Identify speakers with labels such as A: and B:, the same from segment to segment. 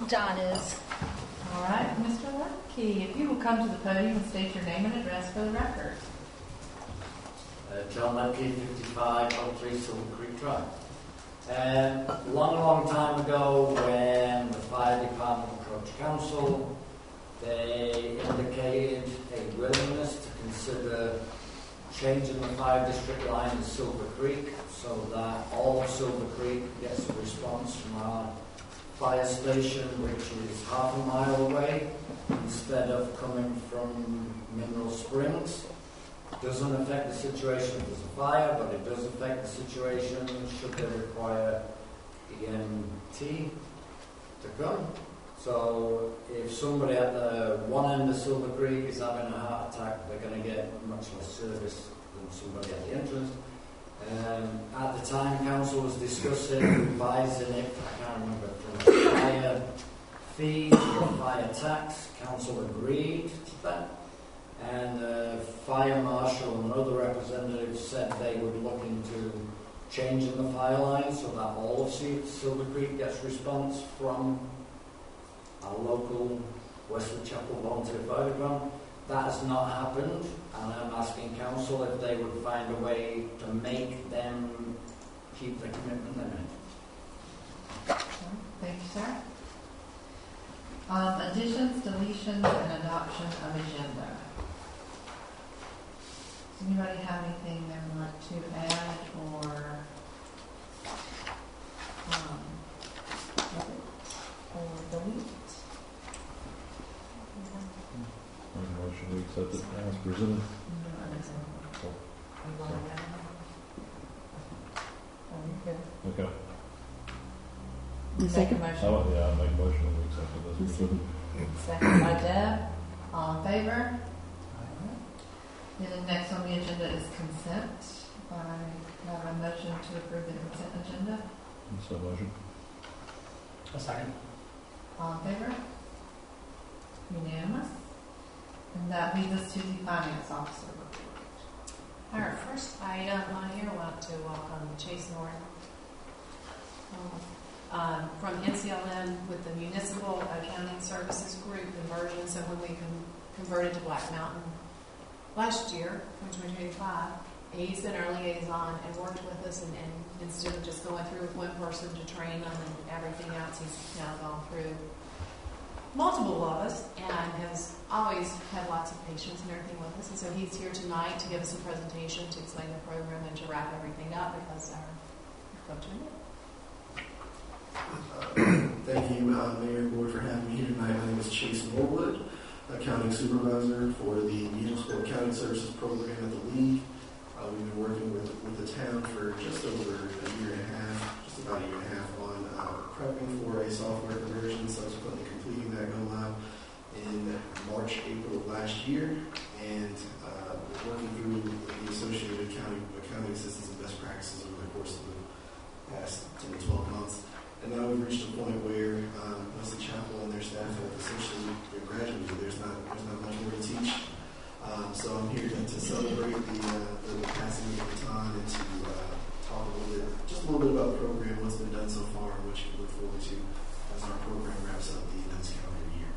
A: John is.
B: All right, Mr. Lemke, if you will come to the podium and state your name and address for the record.
C: John Lemke, 5503 Silver Creek Drive. Long time ago, when the fire department approached council, they indicated a willingness to consider changing the fire district line to Silver Creek so that all of Silver Creek gets a response from our fire station, which is half a mile away, instead of coming from Mineral Springs. Doesn't affect the situation if there's a fire, but it does affect the situation should they require EMT to come. So if somebody at the one end of Silver Creek is having a heart attack, they're going to get much less service than somebody at the entrance. At the time, council was discussing revising it, I can't remember, from a fire fee to a fire tax. Council agreed to that. And the fire marshal and other representatives said they would look into changing the fire line so that all of Silver Creek gets response from our local Wesley Chapel Volunteer Fire Department. That has not happened, and I'm asking council if they would find a way to make them keep the commitment they made.
B: Thank you, sir. Additions, deletions, and adoption of agenda. Does anybody have anything they would like to add or delete?
D: Motion to accept it as presented. Okay.
B: Second motion.
D: I make a motion to accept it as presented.
B: Second by Deb. All in favor? And the next on the agenda is consent. I have a motion to approve the consent agenda.
D: So motion.
E: A second.
B: All in favor? Unanimous. And that leads us to the finance officer report.
F: Our first item on here, I want to welcome Chase Norton from NCLM with the Municipal Accounting Services Group conversion. So when we converted to Black Mountain last year, 2025, he's been our liaison and worked with us, and instead of just going through with one person to train them and everything else, he's now gone through multiple of us and has always had lots of patience and everything with us. And so he's here tonight to give us a presentation to explain the program and to wrap everything up because our coach.
G: Thank you, Mayor and Board, for having me here tonight. My name is Chase Norwood, Accounting Supervisor for the Municipal Accounting Services Program at the League. We've been working with the town for just over a year and a half, just about a year and a half, on prepping for a software conversion, subsequently completing that go live in March, April of last year, and working through the associated accounting systems and best practices over the course of the past 10 to 12 months. And now we've reached a point where Wesley Chapel and their staff have essentially graduated. There's not much more to teach. So I'm here to celebrate the passing of the baton and to talk just a little bit about the program, what's been done so far, and what you can look forward to as our program wraps up the next calendar year.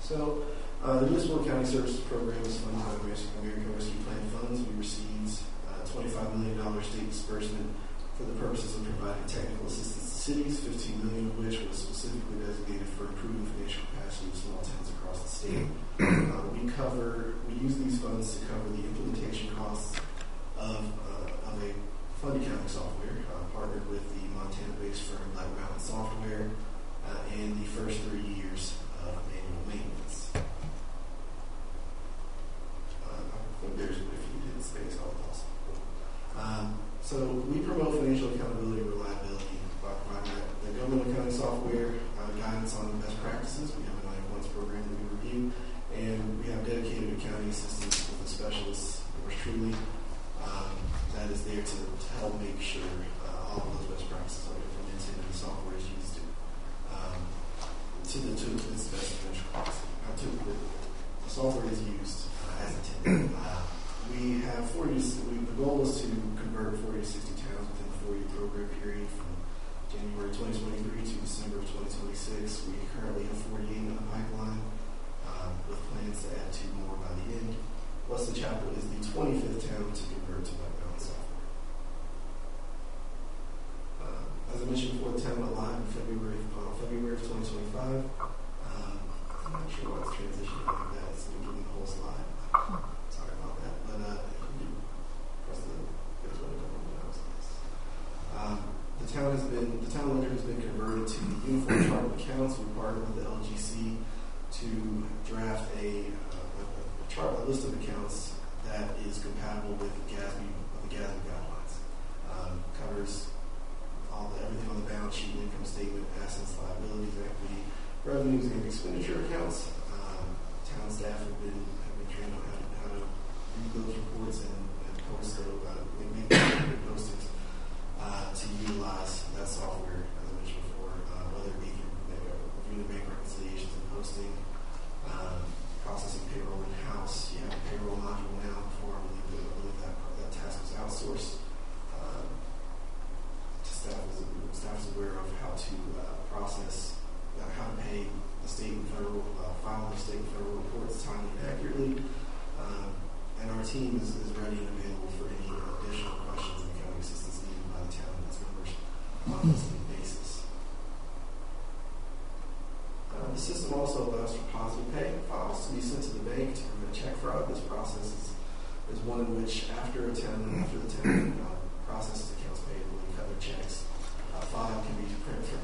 G: So the Municipal Accounting Services Program is funded by the American Rescue Plan funds. We received $25 million state disbursement for the purposes of providing technical assistance to cities, $15 million of which was specifically designated for improving financial capacity of small towns across the state. We use these funds to cover the implementation costs of a fund accounting software, partnered with the Montana-based firm Black Mountain Software, and the first 3 years of annual maintenance. I think there's, if you did space, I'll pause. So we promote financial accountability and reliability by providing the government accounting software, guidance on best practices. We have a 9 points program that we review, and we have dedicated accounting assistants with a specialist, yours truly, that is there to help make sure all of those best practices are implemented and the software is used to its best potential capacity. The software is used as intended. We have the goal is to convert 40 to 60 towns within the 4-year program period from January 2023 to December of 2026. We currently have 48 in the pipeline, with plans to add 2 more by the end. Weston Chapel is the 25th town to convert to Black Mountain software. As I mentioned before, the town went live in February of 2025. I'm not sure why it's transitioning like that. It's giving the whole slide. Sorry about that. But press the goes when it comes down. The town ledger has been converted to the Uniform Chart of Accounts. We partnered with the LGC to draft a list of accounts that is compatible with the GASB guidelines. Covers everything on the balance sheet, income statement, assets, liabilities, equity, revenues, and expenditure accounts. Town staff have been trained on how to read those reports and post make postings to utilize that software, as I mentioned before, whether it be through the bank reconciliations and posting, processing payroll in-house. You have a payroll module now. Before I believe that task was outsourced. Staff is aware of how to process, how to pay the state and federal, file the state and federal reports timely and accurately. And our team is ready and available for any additional questions and accounting assistance needed by the town and its members on a daily basis. The system also allows for positive pay files to be sent to the bank to prevent check fraud. This process is one in which after the town processes accounts payable and cut their checks, a file can be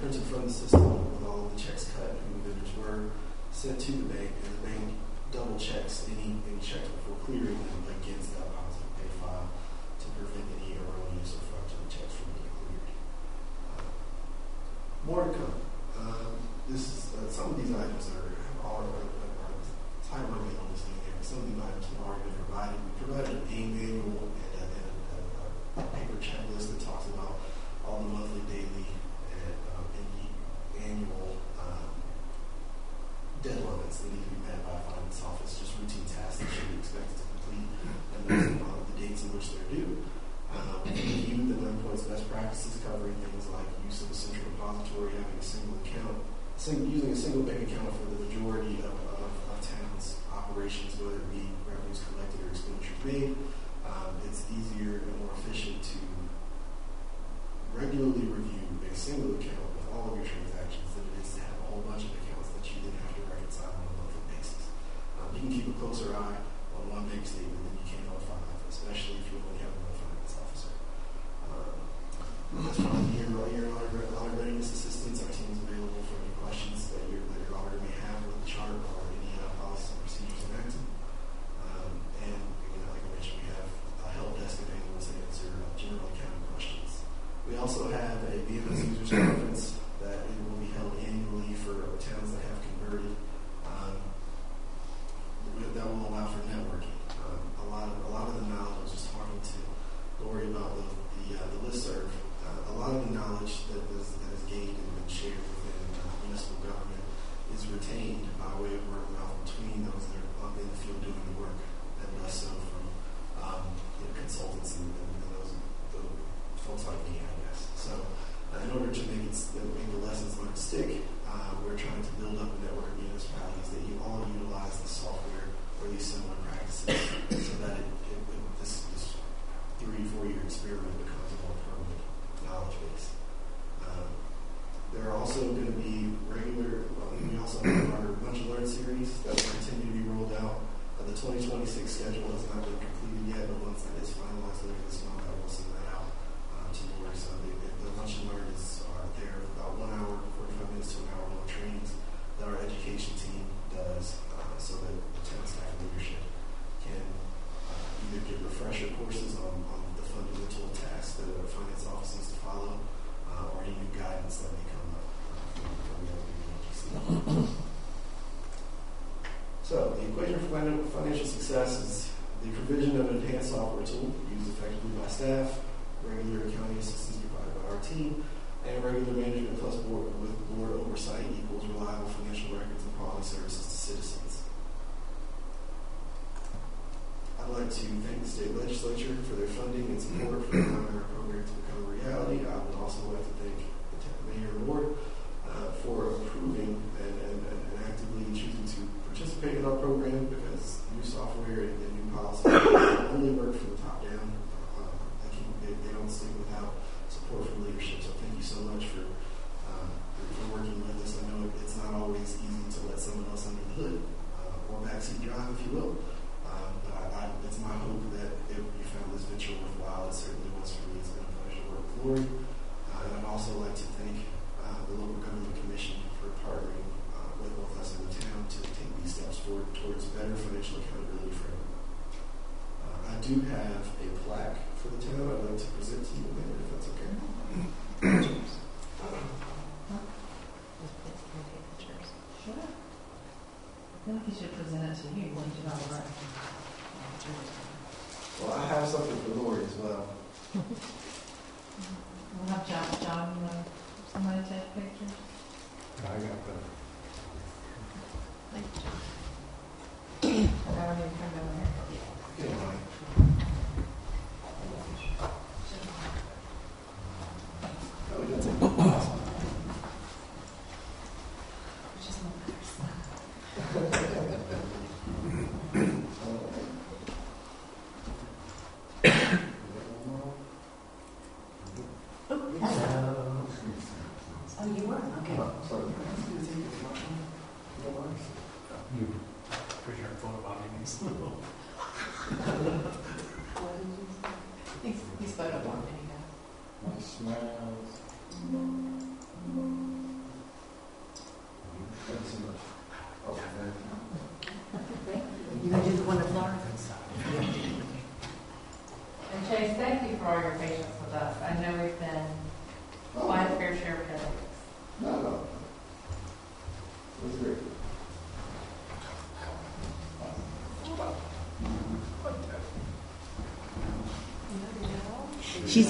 G: printed from the system with all of the checks cut, who the vendors were, sent to the bank, and the bank double checks any checks before clearing them against that positive pay file to prevent any erroneous or fraudulent checks from being cleared. More to come. This is some of these items are title on this thing here. Some of these items have already been provided. We provided a game manual and a paper checklist that talks about all the monthly, daily, and annual deadlines that need to be met by a finance office, just routine tasks that should be expected to complete, and those are the dates in which they're due. We reviewed the 9 points best practices covering things like use of a central repository, having a single account, using a single bank account for the majority of town's operations, whether it be revenues collected or expenditures made. It's easier and more efficient to regularly review a single account with all of your transactions than it is to have a whole bunch of accounts that you then have to reconcile on a monthly basis. You can keep a closer eye on one bank statement than you can on 5, especially if you only have one finance officer. That's why I'm here on our readiness assistance. Our team is available for any questions that your auditor may have with the chart or any policies and procedures enacted. And again, like I mentioned, we have a help desk available to answer general accounting questions. We also have a BMS users conference that will be held annually for towns that have converted. That will allow for networking. A lot of the knowledge. I was just talking to Lori about the listserv. A lot of the knowledge that is gained and been shared within municipal government is retained by way of word of mouth between those that are in the field doing the work, and less so from consultants and those folks like me, I guess. So, in order to make the lessons learned stick, we're trying to build up a network of municipalities that you all utilize the software or these similar practices, so that this 3-4 year experiment becomes a more permanent knowledge base. There are also going to be we also have our Lunch and Learn series that will continue to be rolled out. The 2026 schedule has not been completed yet, but once that is finalized later this month, I will send that out to Lori. So the Lunch and Learn are there about 1 hour, 45 minutes to an hour long trainings that our education team does, so that the town staff and leadership can either get refresher courses on the fundamental tasks that our finance office needs to follow, or any new guidance that may come up from the LGC. So the equation for financial success is the provision of an enhanced software tool used effectively by staff, regular accounting assistance provided by our team, and regular management plus board oversight equals reliable financial records and quality services to citizens. I'd like to thank the state legislature for their funding and support for allowing our program to become a reality. I would also like to thank the board. And I'd also like to thank the Local Government Commission for partnering with both us and the town to take these steps forward towards better financial accountability for everyone. I do have a plaque for the town I'd like to present to you, Mayor, if that's okay.
B: Sure. I feel like you should present it to you when you do all the rest.
G: Well, I have something for Lori as well.
B: We'll have John, you know, somebody take pictures.
G: I got that.
F: Thank you, John.
B: I don't even come over here.
G: Get it, Mike. Oh, we didn't take that.
F: Which is one better.
A: Oh, you were? Okay.
E: For sure, photobombing these.
F: He's photobombing, you know.
C: My smiles.
G: Thanks so much. Okay.
A: You gonna do the one of Laura?
H: And Chase, thank you for all your patience with us. I know we've been quite a fair share of headaches.
G: No. It was great.
A: He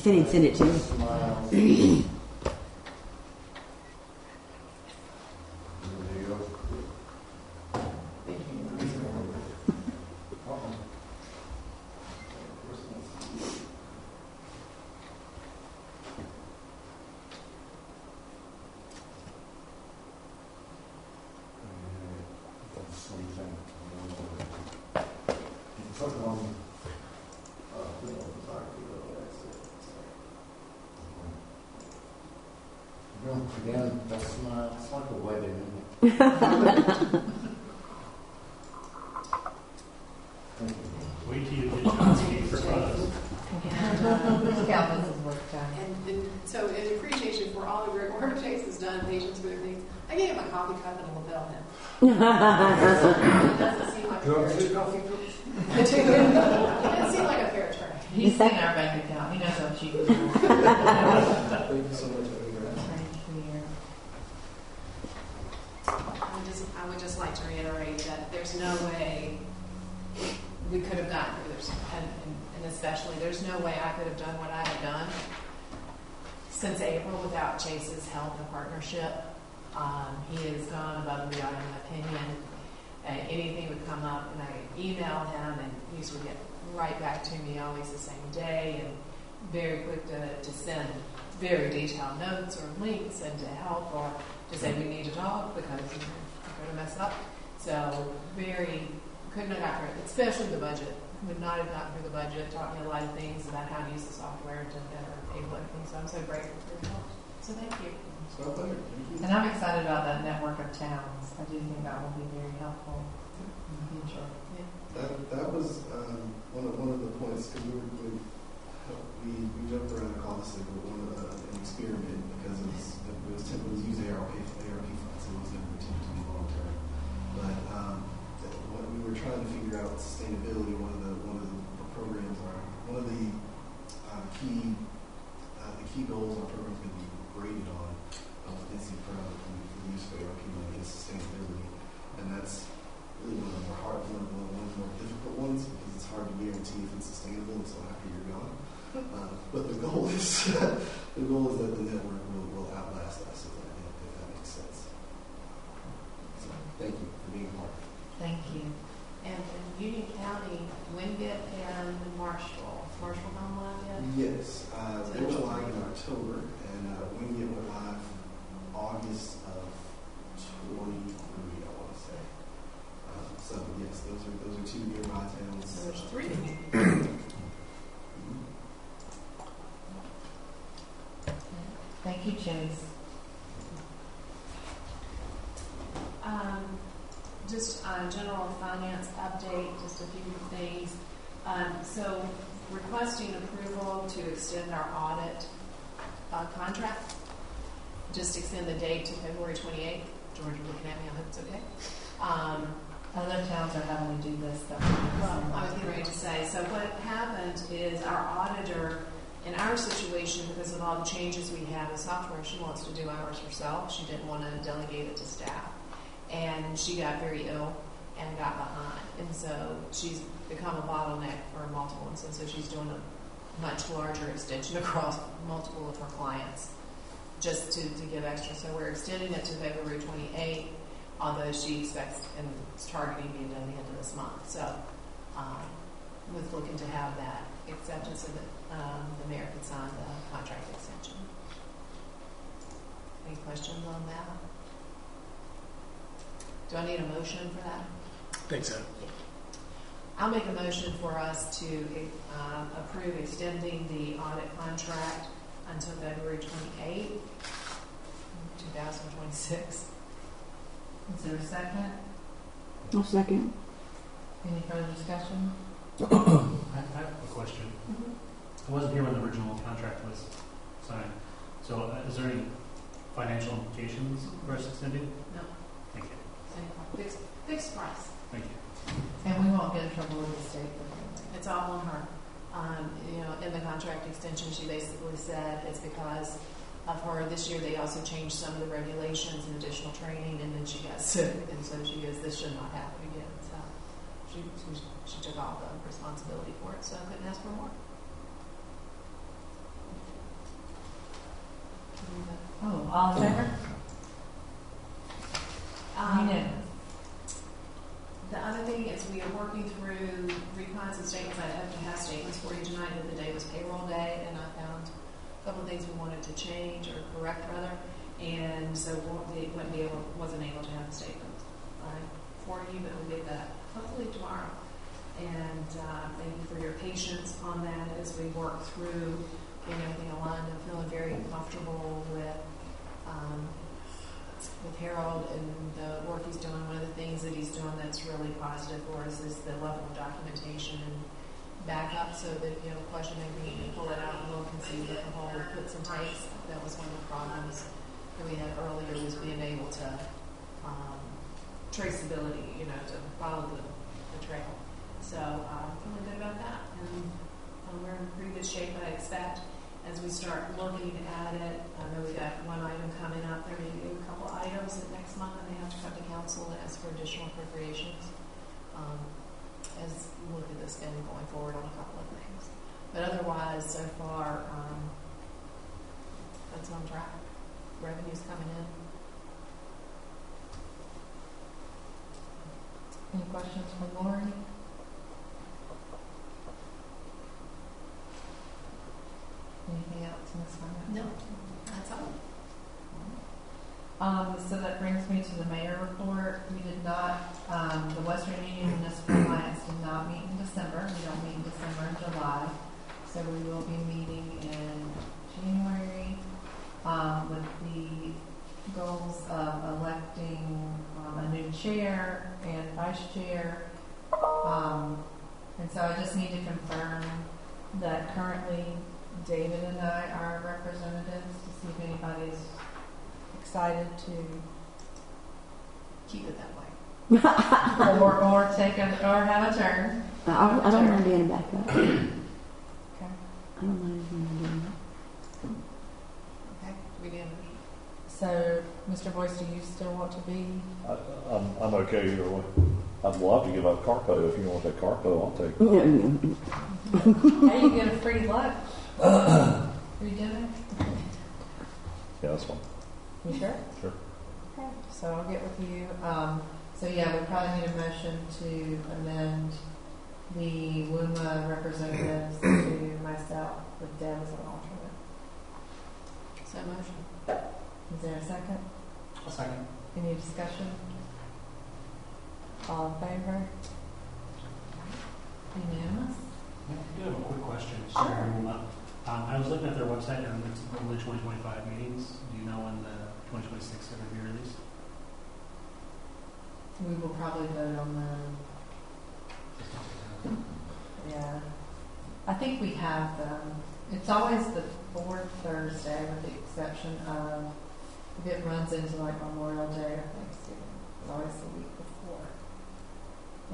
A: said he'd send it to you.
C: Smiles. Again, that smile, it's like a wedding, isn't it?
E: Wait till you get John's feet for photos.
B: Calvin's is worked out.
F: And so in appreciation for all the great work Chase has done, patience with everything, I gave him a coffee cup and a lapel pin. It doesn't seem like a fair trade.
C: coffee cups?
F: It doesn't seem like a fair trade.
B: He's seen our bank account. He knows how cheap it is.
G: Thank you so much, Mayor.
F: I would just like to reiterate that there's no way we could have gotten through this, and especially there's no way I could have done what I have done since April without Chase's help and partnership. He has gone above and beyond, in my opinion. Anything would come up, and I email him, and he would get right back to me always the same day, and very quick to send very detailed notes or links and to help or to say we need to talk because we're going to mess up. So couldn't have got through it, especially the budget. Would not have gotten through the budget, taught me a lot of things about how to use the software to better enable everything. So I'm so grateful for your help. So thank you.
G: It's my pleasure. Thank you.
B: And I'm excited about that network of towns. I do think that will be very helpful in the future.
G: That was one of the points because we joked around and called this an experiment because it was using ARP funds. It was never intended to be long term. But when we were trying to figure out sustainability, one of the programs are one of the key goals our program is going to be graded on for NC Pro for the use of ARP money is sustainability, and that's really one of the more difficult ones because it's hard to guarantee if it's sustainable until after you're gone. But the goal is that the network will outlast us, if that makes sense. So thank you for being part of it.
B: Thank you.
F: And in Union County, Wingate and Marshall gone live yet?
G: Yes, they went live in October, and Wingate went live August of 23, I want to say. So yes, those are two nearby towns.
F: So there's three.
B: Thank you, Chase.
F: Just general finance update, just a few things. So requesting approval to extend our audit contract. Just extend the date to February 28th. George, you're looking at me, I hope it's okay.
B: Other towns are having to do this stuff.
F: Well, I was getting ready to say, so what happened is our auditor, in our situation, because of all the changes we have in software, she wants to do ours herself. She didn't want to delegate it to staff. And she got very ill and got behind. And so she's become a bottleneck for multiple ones. And so she's doing a much larger extension across multiple of her clients just to give extra. So we're extending it to February 28th, although she expects and is targeting being done the end of this month. So was looking to have that accepted so that the mayor could sign the contract extension. Any questions on that? Do I need a motion for that?
E: I think so.
F: I'll make a motion for us to approve extending the audit contract until February 28th, 2026.
B: Is there a second?
A: I'll second.
B: Any further discussion?
E: I have a question. I wasn't here when the original contract was signed. So is there any financial implications for us extending?
F: No.
E: Thank you.
F: Fixed price.
E: Thank you.
B: And we won't get in trouble with the state.
F: It's all on her. In the contract extension, she basically said it's because of her. This year, they also changed some of the regulations and additional training, and then she got sick, and so she goes, "This should not happen again." So she took all the responsibility for it, so I couldn't ask for more.
B: Oh, all in favor? Unanimous.
F: The other thing is we are working through recons and statements. I hope to have statements for you tonight. That the day was payroll day, and I found a couple of things we wanted to change or correct rather, and so we wasn't able to have the statement for you, but we'll get that hopefully tomorrow. And thank you for your patience on that as we work through getting everything aligned. I'm feeling very comfortable with Harold and the work he's doing. One of the things that he's doing that's really positive for us is the level of documentation and backup, so that if you have a question, maybe you can pull it out and look and see the whole puts and takes. That was one of the problems that we had earlier, was being able to traceability, to follow the trail. So I'm feeling good about that, and we're in pretty good shape, I expect. As we start looking at it, I know we got one item coming up. There may be a couple items that next month, and they have to come to council and ask for additional appropriations as we look at the spend going forward on a couple of things. But otherwise, so far, that's on track. Revenue's coming in.
B: Any questions for Lori? Anything else in this one?
F: No, that's all.
B: So that brings me to the mayor report. We did not, the Western Union Municipal Alliance did not meet in December. We don't meet in December and July. So we will be meeting in January with the goals of electing a new chair and vice chair. And so I just need to confirm that currently David and I are representatives, to see if anybody's excited to
F: Keep it that way.
B: or take or have a turn.
A: I don't mind being a backup.
B: Okay.
A: I don't mind being
F: Okay, we did.
B: So, Mr. Boyce, do you still want to be?
D: I'm okay either way. I'd love to give up Carpo. If you want that Carpo, I'll take it.
B: Hey, you get a free lunch. Free dinner.
D: Yeah, that's fine.
B: You sure?
D: Sure.
B: Okay. So I'll get with you. So yeah, we probably need a motion to amend the WUMA representatives to myself with Deb as an alternate.
F: So motion.
B: Is there a second?
E: A second.
B: Any discussion? All in favor? Unanimous?
E: I do have a quick question. Sorry, I was looking at their website and it's only 2025 meetings. Do you know when the 2026 are going to be released?
B: We will probably vote on the, yeah. I think we have them. It's always the fourth Thursday with the exception of if it runs into like Memorial Day or Thanksgiving. It's always the week before.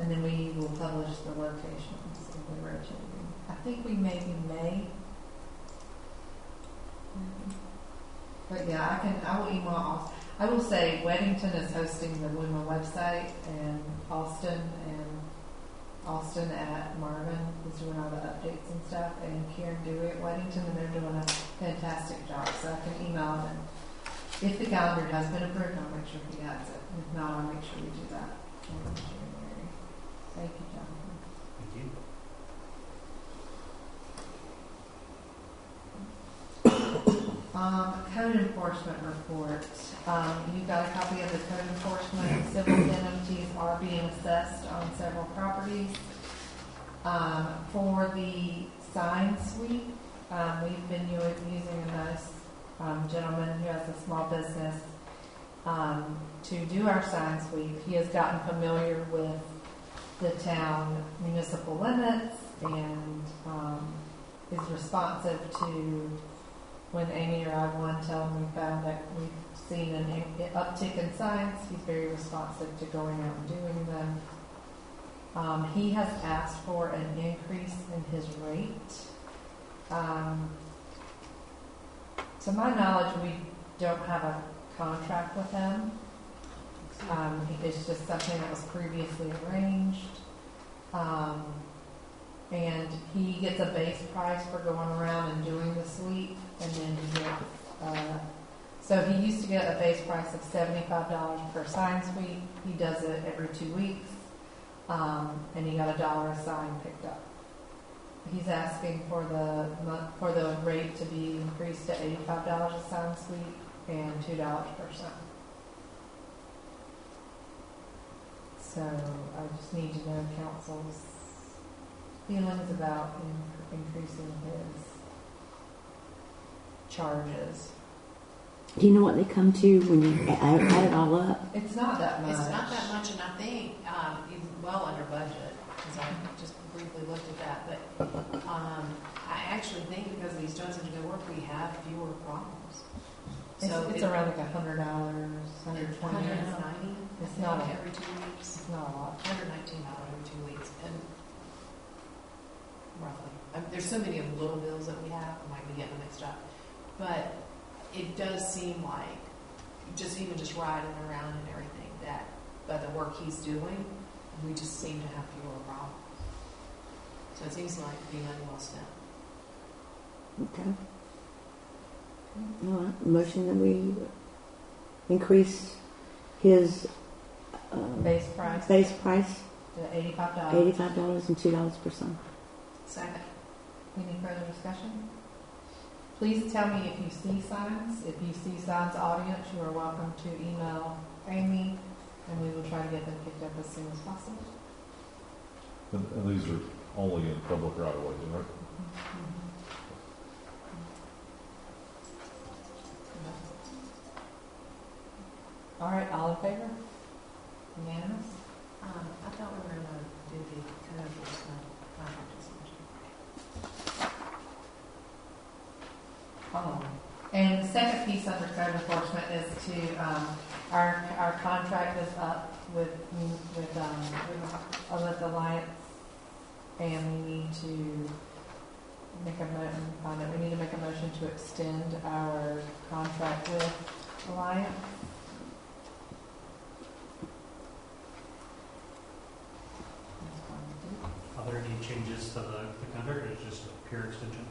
B: And then we will publish the locations of the rotating. I think we maybe May. But yeah, I will email off. I will say Weddington is hosting the WUMA website and Austin at Marvin is doing all the updates and stuff, and Karen Dewey at Weddington, and they're doing a fantastic job. So I can email them. If the calendar has been approved, I'll make sure he has it. If not, I'll make sure we do that in January. Thank you, Jonathan.
E: Thank you.
B: Code enforcement report. You got a copy of the code enforcement. Civil penalties are being assessed on several properties. For the sign sweep, we've been using a nice gentleman who has a small business to do our sign sweep. He has gotten familiar with the town municipal limits and is responsive to when Amy or I one time we found that we've seen an uptick in signs. He's very responsive to going out and doing them. He has asked for an increase in his rate. To my knowledge, we don't have a contract with him. It's just something that was previously arranged. And he gets a base price for going around and doing the sweep, and then he gets, so he used to get a base price of $75 per sign sweep. He does it every 2 weeks, and he got $1 a sign picked up. He's asking for the rate to be increased to $85 a sign sweep and $2 per sign. So I just need to know council's feelings about increasing his charges.
A: Do you know what they come to when you add it all up?
B: It's not that much.
F: It's not that much, and I think he's well under budget, because I just briefly looked at that. But I actually think because he's done such good work, we have fewer problems.
B: It's around like $100, $120.
F: 190.
B: It's not
F: every 2 weeks.
B: It's not a lot.
F: $119 every 2 weeks, and roughly. There's so many of the little bills that we have, I might be getting mixed up, but it does seem like just riding around and everything that by the work he's doing, we just seem to have fewer problems. So it seems like being well spent.
A: Okay. All right. Motion that we increase his
B: Base price
A: to
B: $85.
A: $85 and $2 per sign.
F: Second.
B: Any further discussion? Please tell me if you see signs. If you see signs, audience, you are welcome to email Amy, and we will try to get them picked up as soon as possible.
D: And these are only in public right of ways, right?
B: All right, all in favor? Unanimous?
F: I thought we were going to do the code enforcement contract extension.
B: And the second piece under code enforcement is to, our contract is up with Alliance, and we need to make a motion to extend our contract with Alliance.
E: Are there any changes to the contract, or is it just a pure extension?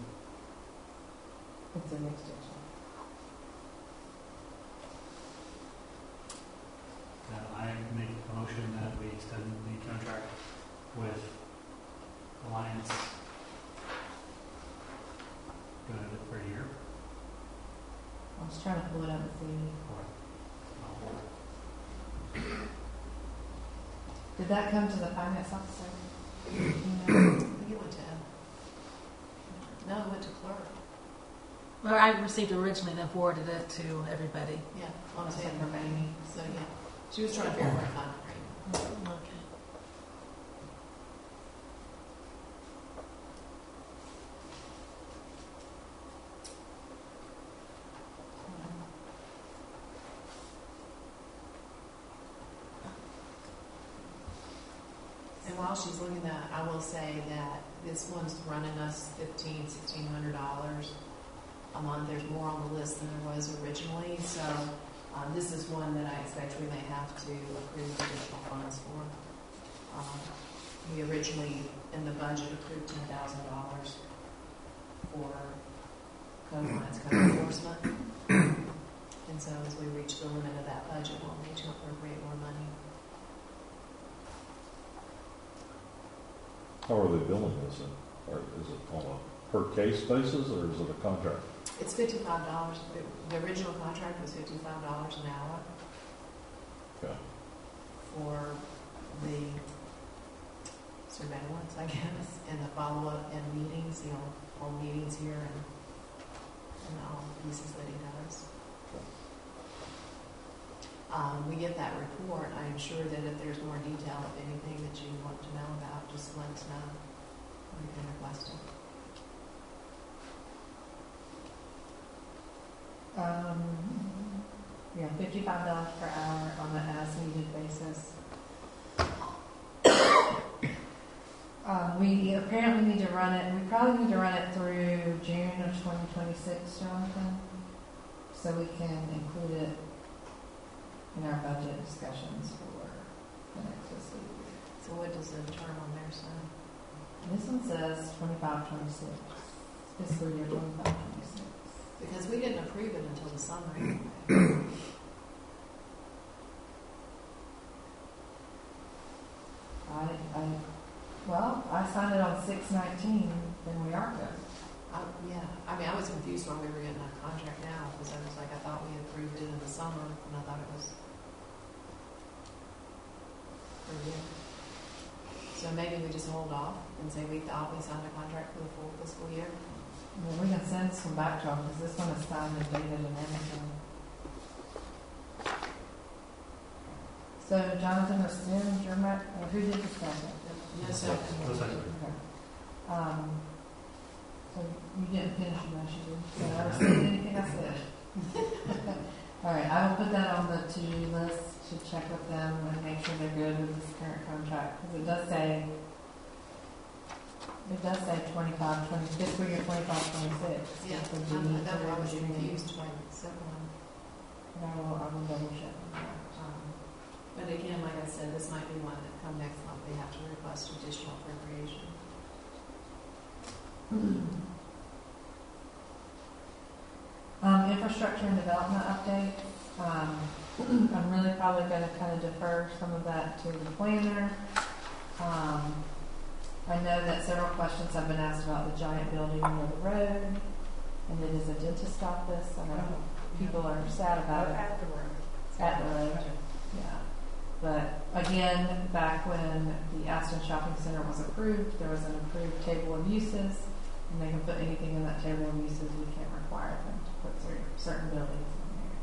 B: It's an extension.
E: I make a motion that we extend the contract with Alliance for a year.
B: I was trying to pull it up and see. Did that come to the finance officer?
F: I think it went to him. No, it went to clerk.
I: Well, I received it originally, then forwarded it to everybody.
F: Yeah,
B: On
F: on
B: the
F: the
B: same from Amy.
F: So, yeah. She was trying to figure out what contract.
I: Okay.
F: while she's looking at that, I will say that this one's running us $1,600 a month. There's more on the list than there was originally, so this is one that I expect we may have to approve additional funds for. We originally, in the budget, approved $10,000 for code compliance, code enforcement. And so as we reach the limit of that budget, we'll need to appropriate more money.
D: How are they billing this? Or is it on a per case basis or is it a contract?
F: It's $55. The original contract was $55 an hour.
D: Okay.
F: For the surveillance, I guess, and the follow-up and meetings, all meetings here and all the pieces that he does. We get that report. I am sure that if there's more detail, if anything that you want to know about, just let us know. We can request it.
B: Yeah, $55 per hour on an as-needed basis. We apparently need to run it. We probably need to run it through June of 2026, Jonathan, so we can include it in our budget discussions for the next fiscal year.
F: So what does the term on there say?
B: This one says 25-26, fiscal year 25-26.
F: Because we didn't approve it until the summer anyway.
B: I signed it on 6/19, then we are good.
F: Yeah, I mean, I was confused why we were getting a contract now, because I was like, I thought we approved it in the summer, and I thought it was for a year. So maybe we just hold off and say we thought we signed a contract for the full fiscal year.
B: Well, we can send this one back to them, because this one is signed and dated and everything. So Jonathan rescinds your who did the second?
F: Yes, sir.
B: Okay. So you didn't finish your motion, did you? Did I rescind anything I said? All right, I will put that on the to-do list to check with them and make sure they're good with this current contract, because it does say 20 fiscal year 25-26.
F: Yeah,
B: That's
F: that's why I was confused by the second one.
B: I will double check on that.
F: But again, like I said, this might be one that come next month, they have to request additional appropriation.
B: Infrastructure and development update. I'm really probably going to kind of defer some of that to the planner. I know that several questions have been asked about the giant building near the road, and it is a dentist office. I know people are sad about it.
H: At the road.
B: At the road, yeah. But again, back when the Aston Shopping Center was approved, there was an approved table of uses, and they can put anything in that table of uses. We can't require them to put certain buildings in there.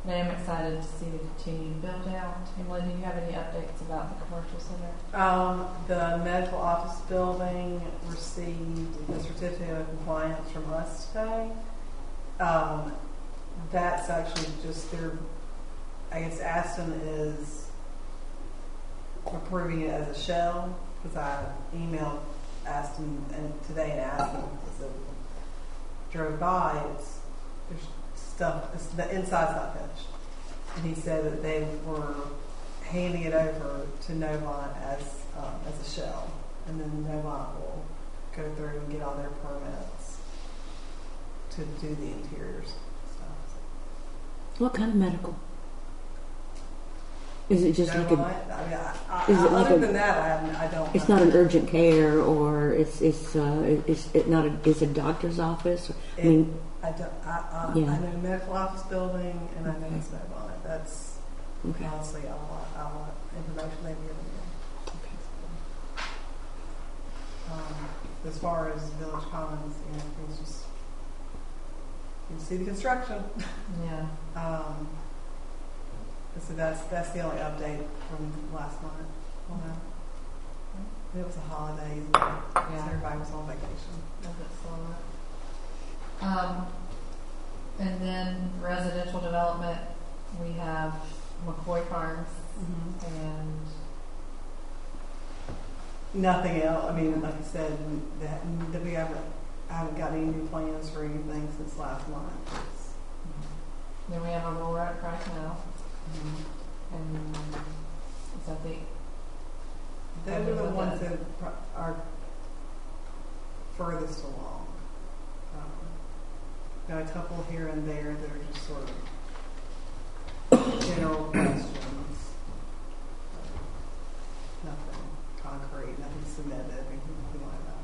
B: And I am excited to see the continued build out. Emily, do you have any updates about the commercial center?
J: The medical office building received a certificate of compliance from us today. That's actually just I guess Aston is approving it as a shell, because I emailed Aston today and asked them, because I drove by, there's stuff, the inside's not finished. And he said that they were handing it over to Novant as a shell, and then Novant will go through and get all their permits to do the interiors stuff.
A: What kind of medical? Is it just like a?
J: Is it like other than that, I don't.
A: It's not an urgent care, or it's not a. It's a doctor's office. I mean,
J: I know medical office building, and I know it's Novant. That's honestly a lot information they've given me. As far as Village Commons, it's just you see the construction.
B: Yeah.
J: So that's the only update from last month. It was a holiday, so everybody was on vacation.
B: And then residential development, we have McCoy Farms and
J: nothing else. I mean, like I said, that I haven't got any new plans for anything since last month.
B: Then we have Aurora at Price Now, and is that the?
J: Those are the ones that are furthest along. Got a couple here and there that are just sort of general questions. Nothing concrete, nothing cemented, anything like that.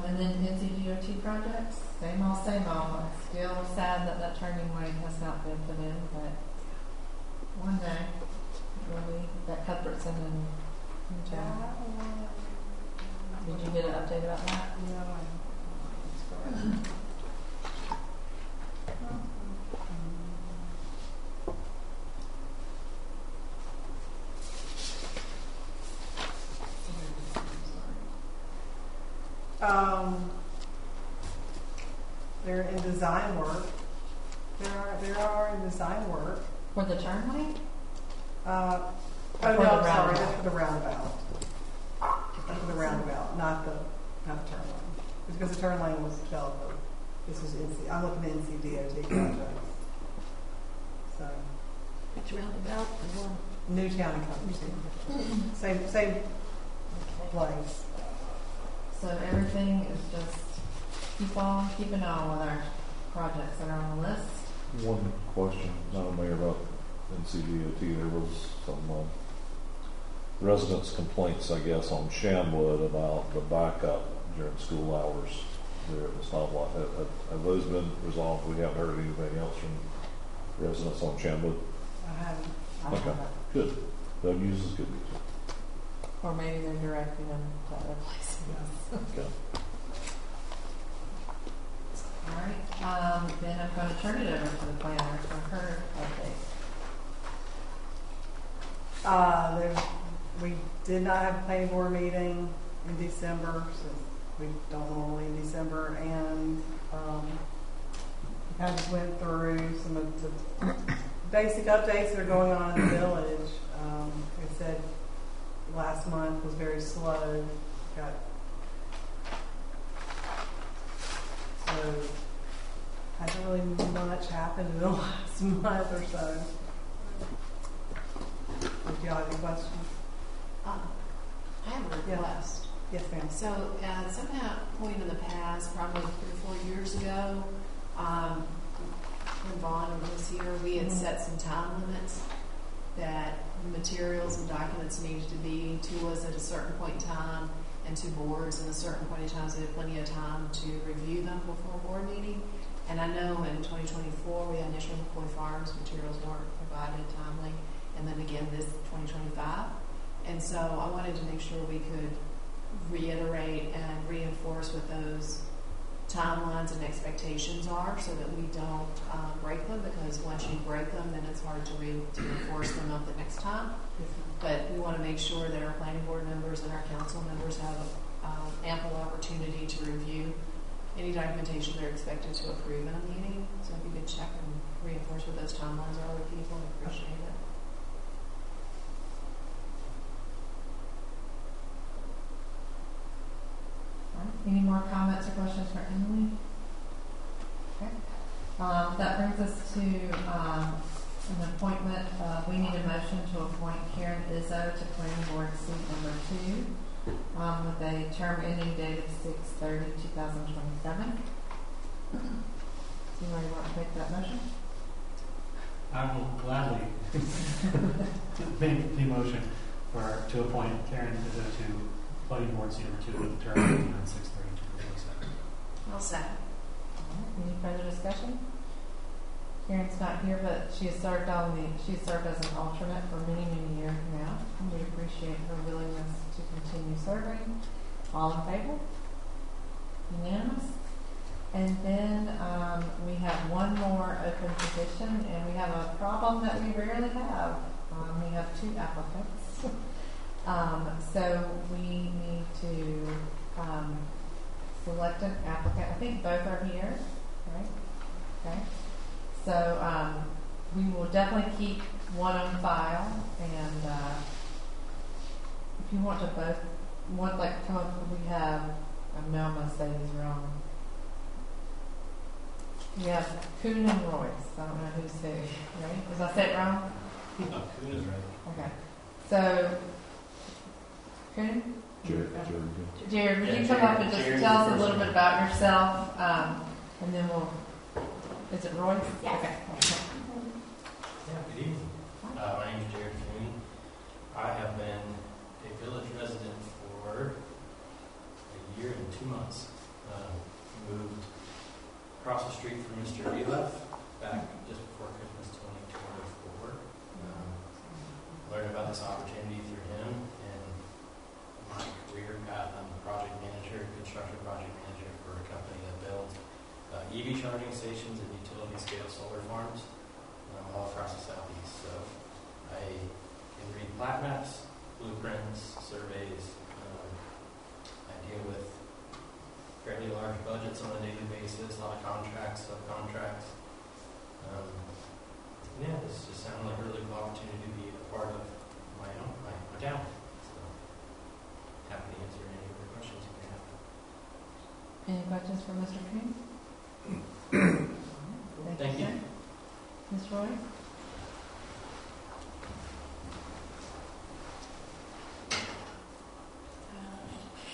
B: And then NCDOT projects, same old, same old. Still sad that that turning lane has not been put in, but one day, really, that Cuthbertson and did you get an update about that?
J: No, they're in design work. There are in design work.
B: For the turn lane?
J: Oh
B: For
J: no,
B: the
J: I'm sorry,
B: roundabout.
J: that's for the roundabout. That's for the roundabout, not the turn lane. It's because the turn lane was developed. This was I'm looking at NCDOT projects. So
I: Which roundabout? The one.
J: Newtown and Cumberland. Same place.
B: So everything is just keeping on with our projects that are on the list.
D: One question, Madam Mayor, about NCDOT. There was some residents' complaints, I guess, on Shamwood about the backup during school hours there at the stoplight. Have those been resolved? We haven't heard anything else from residents on Shamwood.
J: I haven't.
D: Okay, good. That news is good news.
B: Or maybe they're directing them to other places.
D: Okay.
B: All right. Then I'm going to turn it over to the planner for her update.
J: We did not have a planning board meeting in December, so we don't normally in December, and I just went through some of the basic updates that are going on in the village. Like I said, last month was very slow. So hasn't really much happened in the last month or so. If y'all have any questions?
F: I have a request.
J: Yes, ma'am.
F: So at some point in the past, probably 3 or 4 years ago, when Vaughn was here, we had set some time limits that materials and documents needed to be to us at a certain point in time and to boards at a certain point in time, so they had plenty of time to review them before a board meeting. And I know in 2024 we had initial McCoy Farms materials weren't provided timely, and then again this 2025. And so I wanted to make sure we could reiterate and reinforce what those timelines and expectations are, so that we don't break them, because once you break them, then it's hard to enforce them up the next time. But we want to make sure that our planning board members and our council members have ample opportunity to review any documentation they're expected to approve in a meeting. So if you could check and reinforce what those timelines are with people, I appreciate it.
B: Any more comments or questions for Emily? Okay. That brings us to an appointment. We need a motion to appoint Karen Izzo to Planning Board seat number 2 with a term ending date of 6/30/2027. Anybody want to make that motion?
E: I will gladly make the motion to appoint Karen Izzo to Planning Board seat number 2 with the term ending on 6/30/2027.
F: I'll second.
B: Any further discussion? Karen's not here, but she has served as an alternate for many, many years now. And we appreciate her willingness to continue serving. All in favor? Unanimous? And then we have one more open position, and we have a problem that we rarely have. We have 2 applicants. So we need to select an applicant. I think both are here, right? Okay. So we will definitely keep one on file, and if you want to both, come up, we have, I know I'm going to say these wrong. We have Kuhn and Royce. I don't know who's who, right? Did I say it wrong?
E: No, Kuhn is right.
B: Okay. So, Kuhn?
D: Jared,
B: Jared, will
E: Yeah,
B: you come up and just
E: Jared's
B: tell us
E: the
B: a little
E: first
B: bit
E: one.
B: about yourself, and then we'll. Is it Royce?
K: Yes.
B: Okay.
E: Yeah, good evening. My name is Jared Kuhn. I have been a village resident for a year and 2 months. Moved across the street from Mr. Elef back just before Christmas 2024. Learned about this opportunity through him and my career path. I'm a project manager, construction project manager for a company that builds EV charging stations and utility scale solar farms all across the southeast. So I can read plat maps, blueprints, surveys. I deal with fairly large budgets on a daily basis, a lot of contracts, subcontracts. Yeah, this just sounded like a really cool opportunity to be a part of my town. So happy to answer any of your questions you may have.
B: Any questions for Mr. Kuhn?
E: Thank you.
B: Sir. Ms. Roy?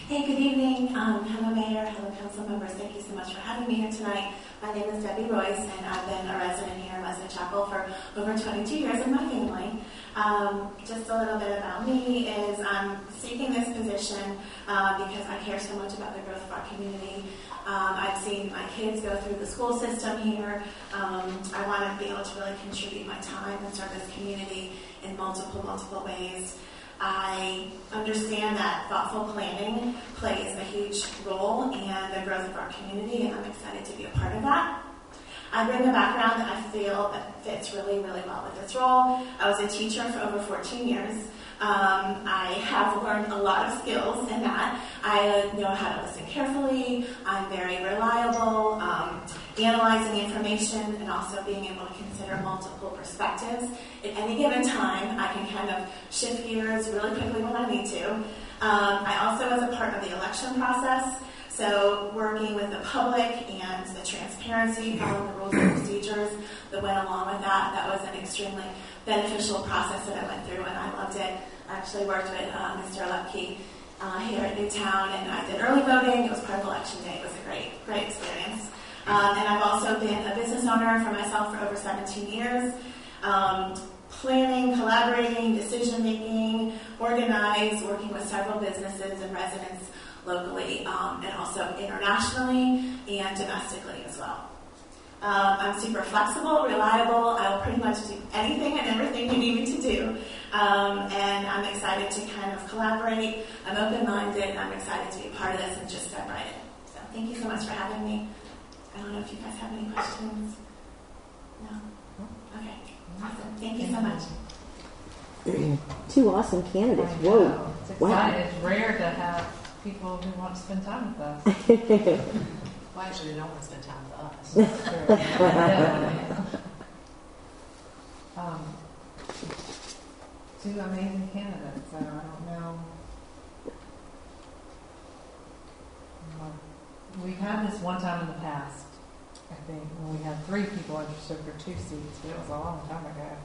K: Hey, good evening. Hello, Mayor. Hello, council members. Thank you so much for having me here tonight. My name is Debbie Royce, and I've been a resident here in Westwood Chapel for over 22 years with my family. Just a little bit about me is I'm seeking this position because I care so much about the growth of our community. I've seen my kids go through the school system here. I want to be able to really contribute my time and serve this community in multiple ways. I understand that thoughtful planning plays a huge role in the growth of our community, and I'm excited to be a part of that. I bring a background that I feel that fits really well with this role. I was a teacher for over 14 years. I have learned a lot of skills in that. I know how to listen carefully. I'm very reliable, analyzing information, and also being able to consider multiple perspectives. At any given time, I can kind of shift gears really quickly when I need to. I also was a part of the election process, so working with the public and the transparency, following the rules and procedures that went along with that, that was an extremely beneficial process that I went through, and I loved it. I actually worked with Mr. Lepke here at Newtown, and I did early voting. It was part of election day. It was a great experience. And I've also been a business owner for myself for over 17 years. Planning, collaborating, decision-making, organized, working with several businesses and residents locally, and also internationally and domestically as well. I'm super flexible, reliable. I will pretty much do anything and everything you need me to do. And I'm excited to kind of collaborate. I'm open-minded, and I'm excited to be a part of this and just step right in. So thank you so much for having me. I don't know if you guys have any questions. No? Okay. Awesome. Thank you so much.
A: Two awesome candidates.
B: I
A: Whoa.
B: know. It's exciting.
A: Wow.
B: It's rare to have people who want to spend time with us.
F: Well, actually, they don't want to spend time with us.
B: That's true. Yeah. Two amazing candidates, so I don't know. We've had this one time in the past, I think, when we had 3 people interested for 2 seats, but it was a long time ago.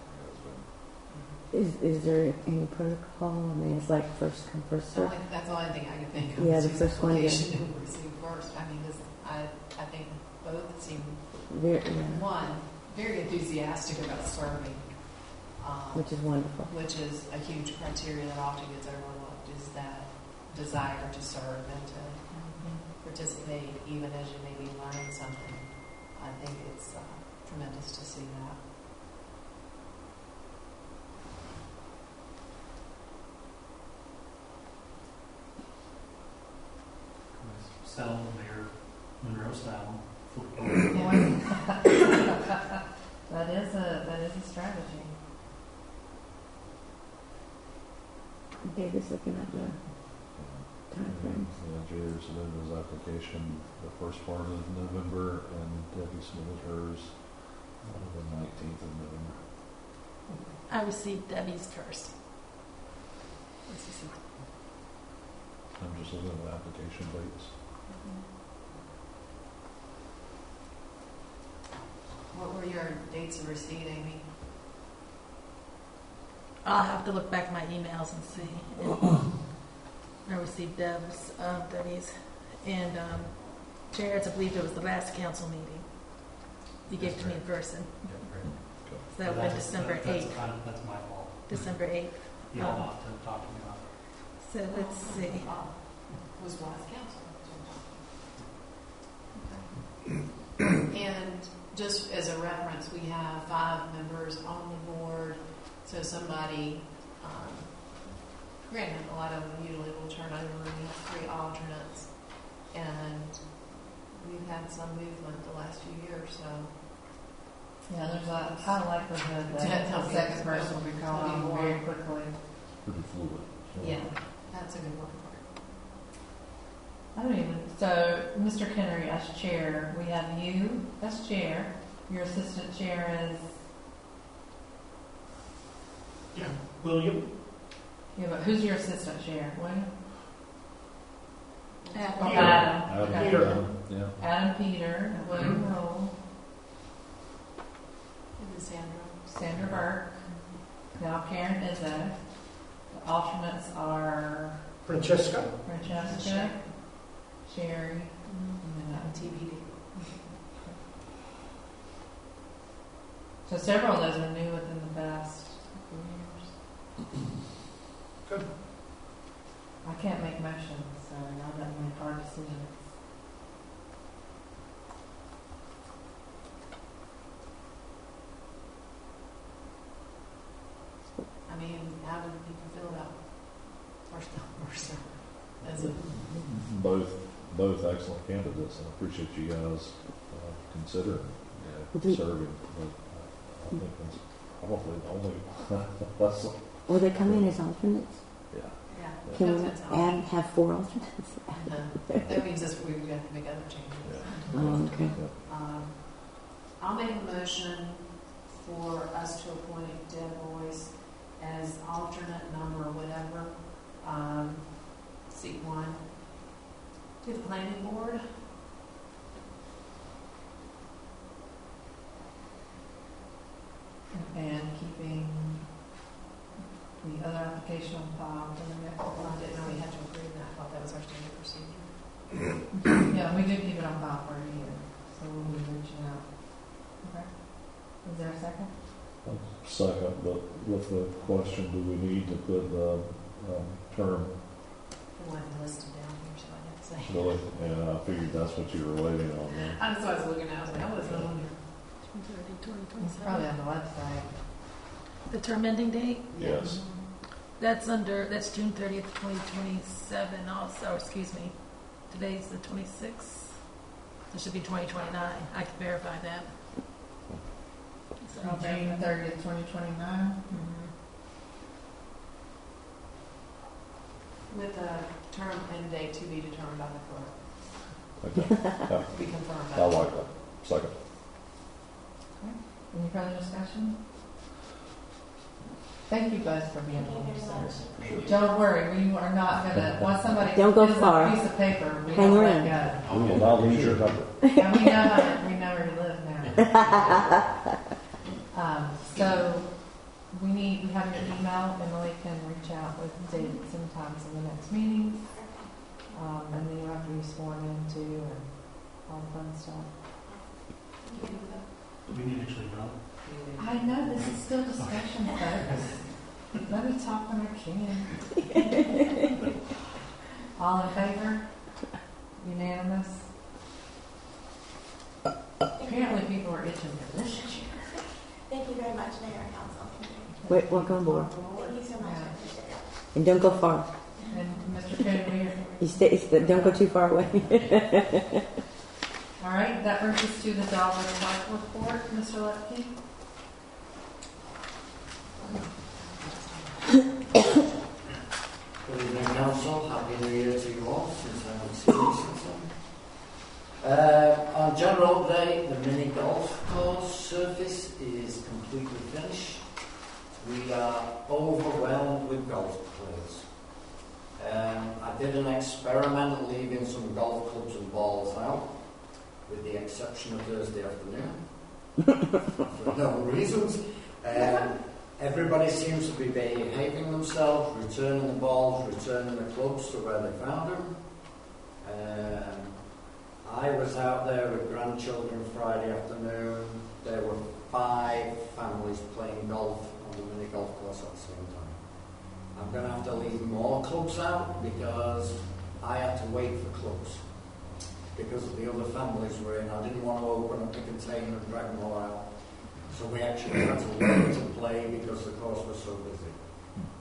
A: Is there any protocol? I mean, it's like first come, first serve.
F: That's the only thing I can think of.
A: Yeah,
F: is
A: the
F: whose
A: first one, yeah.
F: application who received first. I mean, I think both seem,
A: Yeah.
F: one, very enthusiastic about serving.
A: Which is wonderful.
F: Which is a huge criteria that often gets overlooked, is that desire to serve and to participate even as you may be learning something. I think it's tremendous to see that.
E: Style, Mayor Monroe style.
B: That is a strategy.
A: David's looking at the time frames.
D: Yeah, Jerry submitted his application the first part of November, and Debbie submitted hers the 19th of November.
I: I received Debbie's first.
D: I'm just looking at the application dates.
F: What were your dates of receipt, Amy?
I: I'll have to look back at my emails and see. I received Debbie's, and Jared's. I believe it was the last council meeting. You gave it to me in person.
E: Yeah, great.
I: So that would have been December 8th.
L: That's my fault.
I: December 8th.
L: You all have to talk to me about it.
I: So let's see.
F: Was last council. And just as a reference, we have 5 members on the board. So somebody, granted, a lot of them usually will turn over, and we have 3 alternates. And we've had some movement the last few years, so.
B: Yeah, there's a high likelihood that the second person will be called on very quickly.
D: Pretty fluid.
F: Yeah, that's a good one.
B: I don't even, so Mr. Kennery as chair, we have you as chair, your assistant chair is,
L: William?
B: yeah, but who's your assistant chair, William?
F: Adam.
B: Adam.
D: Adam,
B: Okay.
L: Peter.
D: Yeah.
B: Adam Peter, William Roll,
F: And then Sandra.
B: Sandra Burke, now Karen Izzo. The alternates are
L: Francesca?
B: Francesca, Sherry, and then
F: TBD.
B: so several of those are new within the past few years.
L: Good.
B: I can't make motions, so y'all got to make hard decisions.
F: I mean, how do people feel about first come, first served? As a,
D: Both excellent candidates, and I appreciate you guys considering serving. But I think that's probably the only. That's
A: Will they come in as alternates?
D: yeah.
F: yeah.
A: Can we
F: that's all.
A: have 4 alternates?
F: That means just we've got to make other changes.
A: Oh, okay.
F: I'll make a motion for us to appoint Deb Boyce as alternate number whatever, seat 1, to the planning board.
B: And keeping the other application on file for the next
F: I
B: one.
F: didn't know we had to approve that. I thought that was our standard procedure.
B: Yeah, we do keep it on file for a year, so we'll be reaching out. Okay. Is there a second?
D: Second, but with the question, do we need to put the term
F: I wanted to list them down here, so I didn't say.
D: really? And I figured that's what you were waiting on. Then.
F: That's what I was looking at. I was like, oh, it's not on here.
I: 2030,
B: It's probably on the website.
I: The term ending date?
D: Yes.
I: That's June 30th, 2027 also, excuse me. Today's the 26th. It should be 2029. I can verify that. So I'll
B: June
I: verify.
B: 30th, 2029.
F: With the term end date to be determined by the clerk.
D: Okay. Yeah,
F: To be confirmed by
D: I
F: the
D: like
F: clerk.
D: that. Second.
B: Any further discussion? Thank you both for being
K: Thank you
B: here.
K: very
B: sir.
K: much.
B: Don't worry, we are not gonna, once somebody
A: Don't go
B: gives us
A: far.
B: a piece of paper, we
A: Hang
B: don't
A: around.
B: let go.
D: We will not lose your number.
B: And we know where you live now. So we have your email, Emily can reach out with dates and times of the next meeting. And then you have to be sworn into and all the fun stuff.
L: We need to actually vote.
B: I know, this is still discussion, folks. Let me talk when I can. All in favor? Unanimous? Apparently people are itching for this year.
K: Thank you very much, Mayor and Council.
A: Wait, welcome aboard.
K: Thank you so much.
B: Yeah.
K: I appreciate it.
A: And don't go far.
B: And Mr. Cody,
A: Don't go too far away.
B: all right, that brings us to the Dollar Park report, Mr. Lepke.
C: Good evening, Council. Happy New Year to you all, since I haven't seen you since then. On general update, the mini golf course surface is completely finished. We are overwhelmed with golf players. I did an experiment leaving some golf clubs and balls out, with the exception of Thursday afternoon, for no reasons. Everybody seems to be behaving themselves, returning the balls, returning the clubs to where they found them. I was out there with grandchildren Friday afternoon. There were 5 families playing golf on the mini golf course at the same time. I'm going to have to leave more clubs out because I had to wait for clubs because the other families were in. I didn't want to open up the container and drag them all out. So we actually had to wait to play because the course was so busy.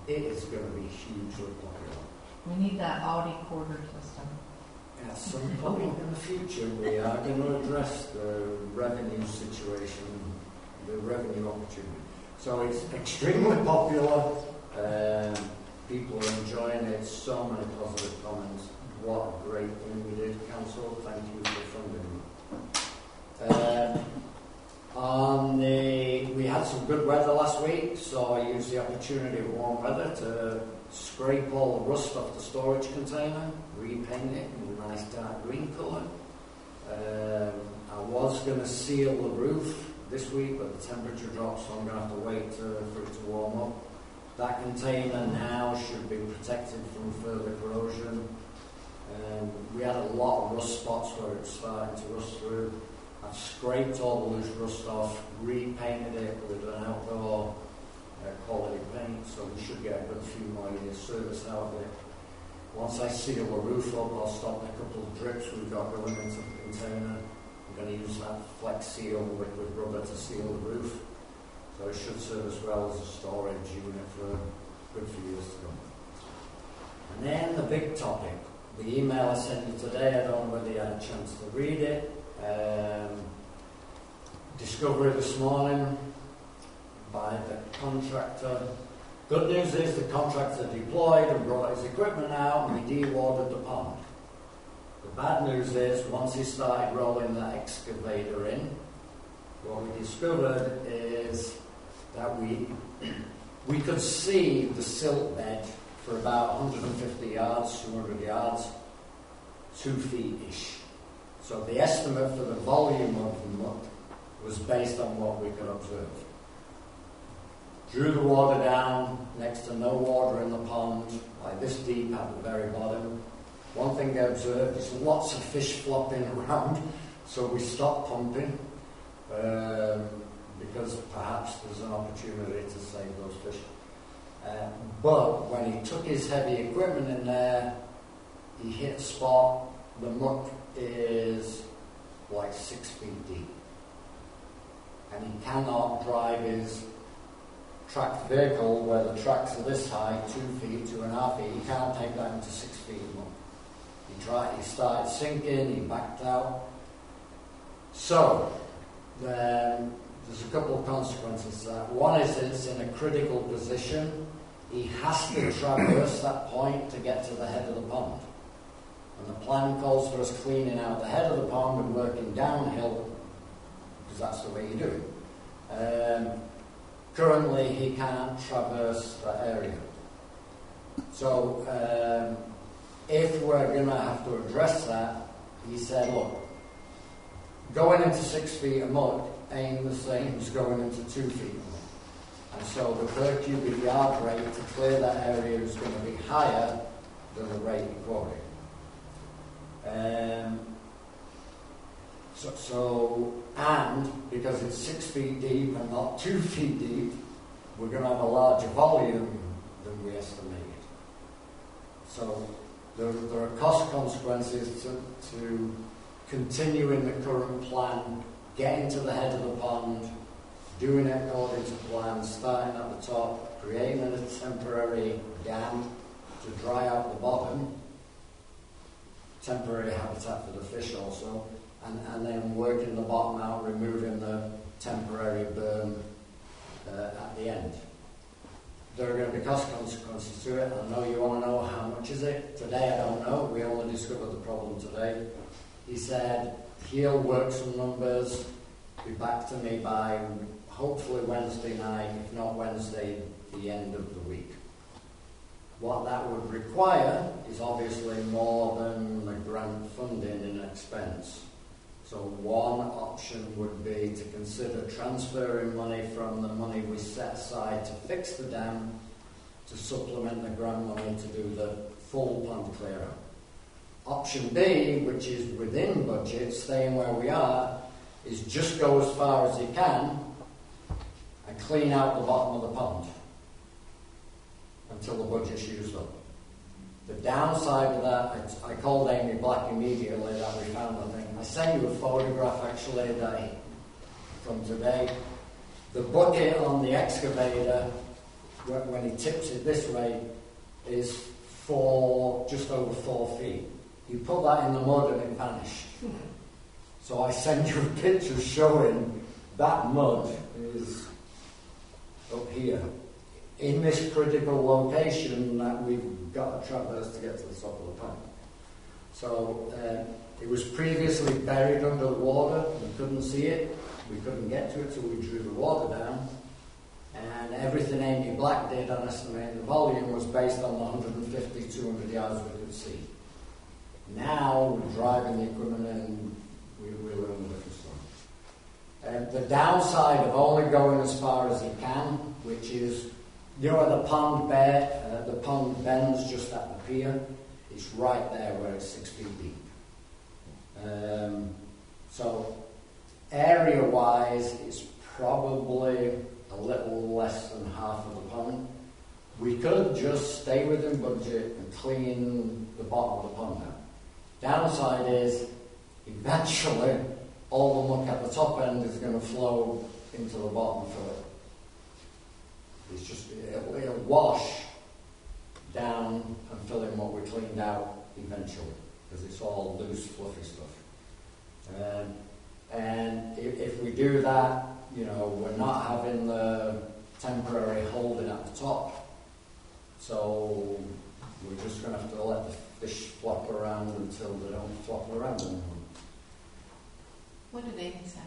C: It is going to be hugely popular.
B: We need that Audi quarter system.
C: At some point in the future, we are going to address the revenue situation, the revenue opportunity. So it's extremely popular. People are enjoying it. So many positive comments. What a great thing we did, Council. Thank you for funding it. We had some good weather last week, so I used the opportunity of warm weather to scrape all the rust off the storage container, repaint it in a nice dark green colour. I was going to seal the roof this week, but the temperature dropped, so I'm going to have to wait for it to warm up. That container now should be protected from further corrosion. We had a lot of rust spots where it was starting to rust through. I've scraped all the loose rust off, repainted it with an outdoor quality paint, so we should get a good few more years service out of it. Once I seal the roof up, I'll stop a couple of drips we've got going into the container. I'm going to use that Flex Seal liquid rubber to seal the roof, so it should serve us well as a storage unit for a good few years to come. And then the big topic, the email I sent you today, I don't know whether you had a chance to read it. Discovery this morning by the contractor. Good news is the contractor deployed and brought his equipment out and we de-watered the pond. The bad news is once he started rolling that excavator in, what we discovered is that we could see the silt bed for about 150 yards, 200 yards, 2 feet-ish. So the estimate for the volume of the mud was based on what we could observe. Drew the water down, next to no water in the pond, like this deep at the very bottom. One thing I observed is lots of fish flopping around, so we stopped pumping because perhaps there's an opportunity to save those fish. But when he took his heavy equipment in there, he hit a spot. The muck is like 6 feet deep. And he cannot drive his tracked vehicle where the tracks are this high, 2 feet, 2.5 feet. He can't take that into 6 feet of muck. He started sinking, he backed out. So, there's a couple of consequences to that. One is it's in a critical position. He has to traverse that point to get to the head of the pond. And the plan calls for us cleaning out the head of the pond and working downhill, because that's the way you do it. Currently, he can't traverse that area. So, if we're going to have to address that, he said, look, going into 6 feet of mud ain't the same as going into 2 feet of mud. And so the per cubic yard rate to clear that area is going to be higher than the rate you quoted. And because it's 6 feet deep and not 2 feet deep, we're going to have a larger volume than we estimated. So there are cost consequences to continuing the current plan, getting to the head of the pond, doing it according to plan, starting at the top, creating a temporary dam to dry out the bottom, temporary habitat for the fish also, and then working the bottom out, removing the temporary berm at the end. There are going to be cost consequences to it. I know you want to know how much is it. Today I don't know. We only discovered the problem today. He said he'll work some numbers, be back to me by hopefully Wednesday night, if not Wednesday, the end of the week. What that would require is obviously more than the grant funding in expense. So one option would be to consider transferring money from the money we set aside to fix the dam to supplement the grant money to do the full pond clear out. Option B, which is within budget, staying where we are, is just go as far as you can and clean out the bottom of the pond until the budget's used up. The downside of that, I called Amy Black immediately that we found the thing. I sent you a photograph actually from today. The bucket on the excavator, when he tips it this way, is just over 4 feet. You put that in the mud and it vanished. So I sent you a picture showing that mud is up here, in this critical location that we've got to traverse to get to the top of the pond. So it was previously buried under the water. We couldn't see it. We couldn't get to it, so we drew the water down. And everything Amy Black did on estimating the volume was based on the 150, 200 yards we could see. Now we're driving the equipment and we're learning a different story. The downside of only going as far as you can, which is, you know where the pond bends just at the pier? It's right there where it's 6 feet deep. So area-wise, it's probably a little less than half of the pond. We could just stay within budget and clean the bottom of the pond out. Downside is, eventually, all the muck at the top end is going to flow into the bottom for it. It's just, it'll wash down and fill in what we cleaned out eventually, because it's all loose, fluffy stuff. And if we do that, you know, we're not having the temporary holding at the top. So we're just going to have to let the fish flop around until they don't flop around anymore.
F: What did Amy say?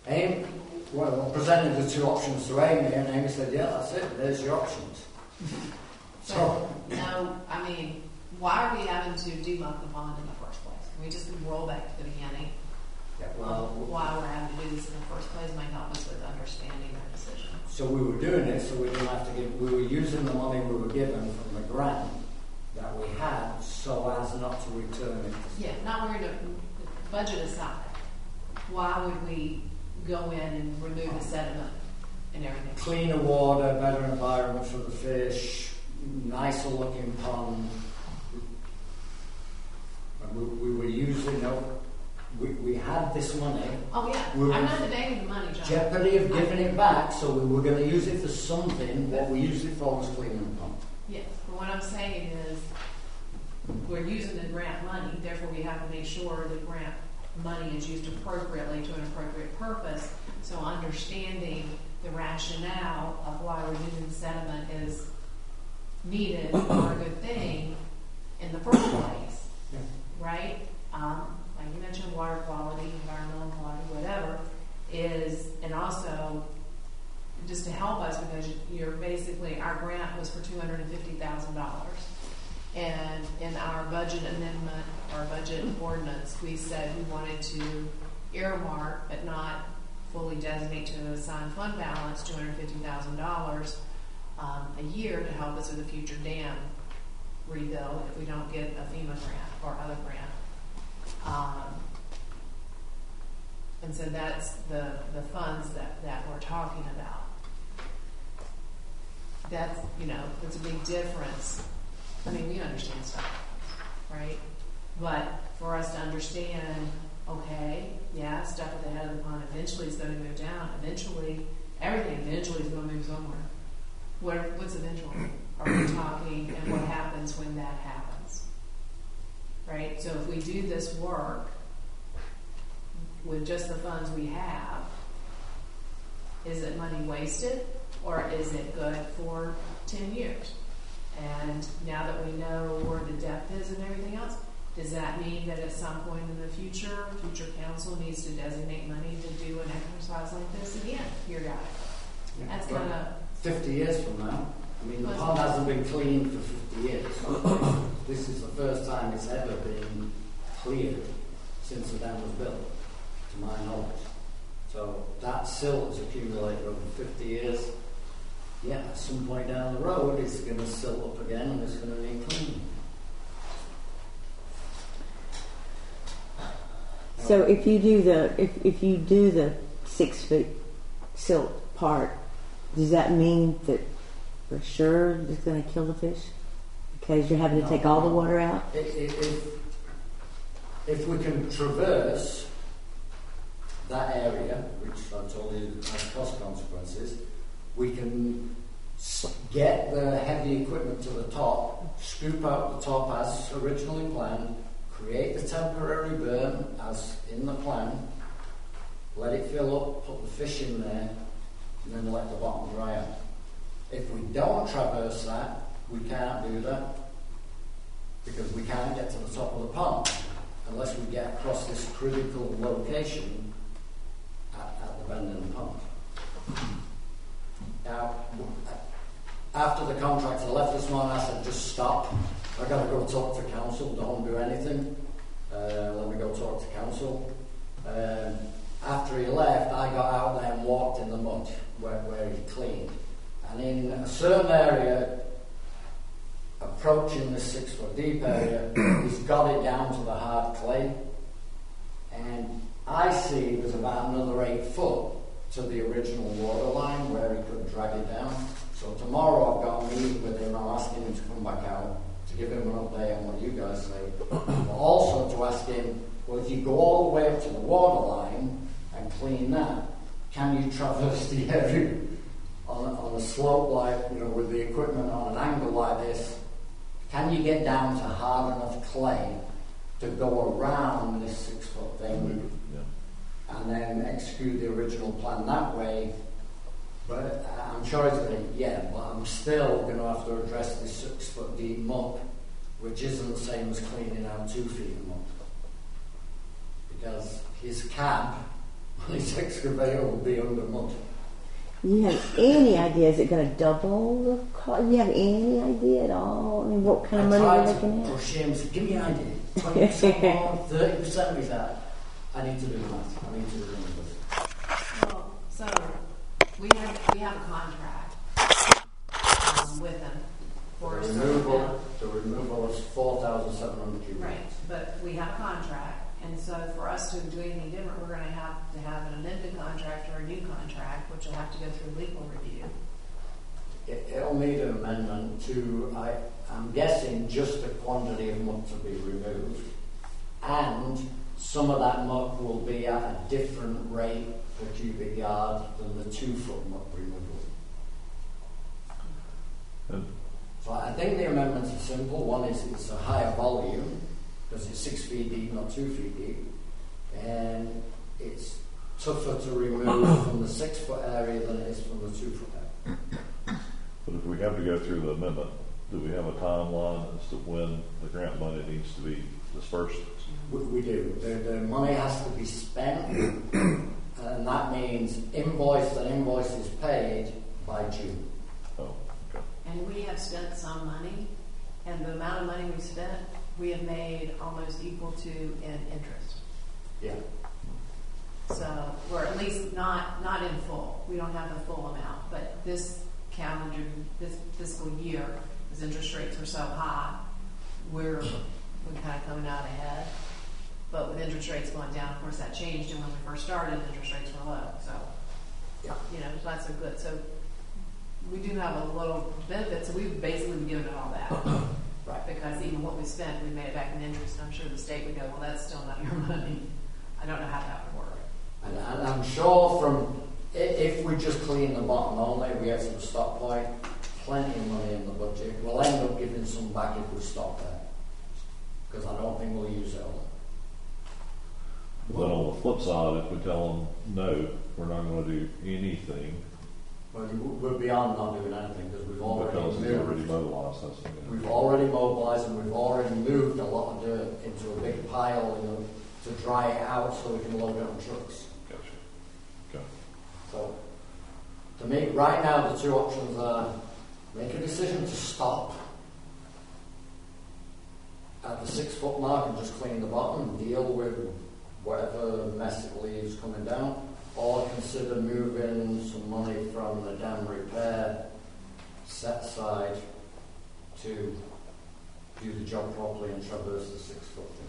C: Amy, well, I presented the two options to Amy, and Amy said, yeah, that's it, there's your options. So,
F: no, I mean, why are we having to demuck the pond in the first place? Can we just roll back to the beginning?
C: yeah, well,
F: Why we're having to do this in the first place might help us with understanding our decision.
C: so we were doing it so we didn't have to we were using the money we were given from the grant that we had so as not to return it.
F: Yeah, not worried about budget aside. Why would we go in and remove the sediment and everything?
C: Cleaner water, better environment for the fish, nicer looking pond. And we were using, we had this money.
F: Oh yeah, I'm not debating the money, John.
C: Jeopardy of giving it back, so we were going to use it for something. What we used it for was cleaning the pond.
F: Yes, but what I'm saying is we're using the grant money, therefore we have to make sure the grant money is used appropriately to an appropriate purpose. So understanding the rationale of why removing sediment is needed or a good thing in the first place,
C: Yeah.
F: right? Like you mentioned, water quality, environmental quality, whatever, is, and also just to help us because you're basically, our grant was for $250,000. And in our budget amendment, our budget ordinance, we said we wanted to earmark, but not fully designate to an assigned fund balance, $250,000 a year to help us with a future dam rebuild if we don't get a FEMA grant or other grant. And so that's the funds that we're talking about. That's, it's a big difference. I mean, we understand stuff, right? But for us to understand, okay, yeah, stuff at the head of the pond eventually is going to move down. Eventually, everything eventually is going to move somewhere. What's eventual? Are we talking, and what happens when that happens? Right? So if we do this work with just the funds we have, is it money wasted, or is it good for 10 years? And now that we know where the depth is and everything else, does that mean that at some point in the future council needs to designate money to do an exercise like this again? Periodically.
C: Yeah.
F: That's kind of
C: 50 years from now. I mean, the pond hasn't been cleaned for 50 years. This is the first time it's ever been cleared since the dam was built, to my knowledge. So that silt has accumulated over 50 years. Yeah, at some point down the road, it's going to silt up again and it's going to need cleaning.
A: So if you do the 6 foot silt part, does that mean that for sure it's going to kill the fish? Because you're having to take all the water out?
C: If we can traverse that area, which I told you has cost consequences, we can get the heavy equipment to the top, scoop out the top as originally planned, create the temporary berm as in the plan, let it fill up, put the fish in there, and then let the bottom dry out. If we don't traverse that, we can't do that because we can't get to the top of the pond unless we get across this critical location at the bend in the pond. Now, after the contractor left this morning, I said, just stop. I've got to go talk to council. Don't do anything. Let me go talk to council. After he left, I got out there and walked in the mud where he cleaned. And in a certain area, approaching this 6 foot deep area, he's got it down to the hard clay. And I see there's about another 8 foot to the original water line where he could drag it down. So tomorrow I've got a meeting with him. I'm asking him to come back out to give him an update on what you guys say. But also to ask him, well, if you go all the way up to the water line and clean that, can you traverse the area on a slope like, with the equipment on an angle like this? Can you get down to hard enough clay to go around this 6 foot thing and then execute the original plan that way? But I'm sure it's going to, but I'm still going to have to address this 6 foot deep muck, which isn't the same as cleaning out 2 feet of muck. Because his cab on his excavator will be under mud.
A: You have any idea? Is it going to double the cost? You have any idea at all? I mean, what kind of money you're looking at?
C: Push him to give me an idea. 20% more, 30% of that. I need to do that. I need to do this.
F: Well, so we have a contract with them for
C: the removal is 4,700 cubic.
F: Right, but we have a contract, and so for us to do anything different, we're going to have an amended contract or a new contract, which will have to go through legal review.
C: It'll need an amendment to, I'm guessing, just the quantity of muck to be removed, and some of that muck will be at a different rate per cubic yard than the 2 foot muck removal. So I think the amendments are simple. One is it's a higher volume because it's 6 feet deep, not 2 feet deep, and it's tougher to remove from the 6 foot area than it is from the 2 foot area.
D: But if we have to go through the amendment, do we have a timeline as to when the grant money needs to be dispersed?
C: We do. The money has to be spent, and that means invoiced and invoices paid by June.
D: Oh, okay.
F: And we have spent some money, and the amount of money we spent, we have made almost equal to in interest.
C: Yeah.
F: So, or at least not in full. We don't have the full amount, but this fiscal year, as interest rates were so high, we're kind of coming out ahead. But with interest rates going down, of course, that changed. And when we first started, interest rates were low. So, that's so good. So we do have a little benefit. So we've basically given it all back.
C: Right.
F: Because even what we spent, we made it back in interest. I'm sure the state would go, well, that's still not your money. I don't know how that would work.
C: And I'm sure if we just clean the bottom only, we have some stop point, plenty of money in the budget. We'll end up giving some back if we stop there. Because I don't think we'll use it all.
D: But on the flip side, if we tell them, no, we're not going to do anything.
C: Well, we're beyond not doing anything because we've already
D: mobilized.
C: We've already mobilized and we've already moved a lot of dirt into a big pile, to dry it out so we can load it on trucks.
D: Gotcha. Okay.
C: So, to me, right now the two options are make a decision to stop at the 6 foot mark and just clean the bottom and deal with whatever mess it leaves coming down, or consider moving some money from the dam repair set side to do the job properly and traverse the 6 foot thing.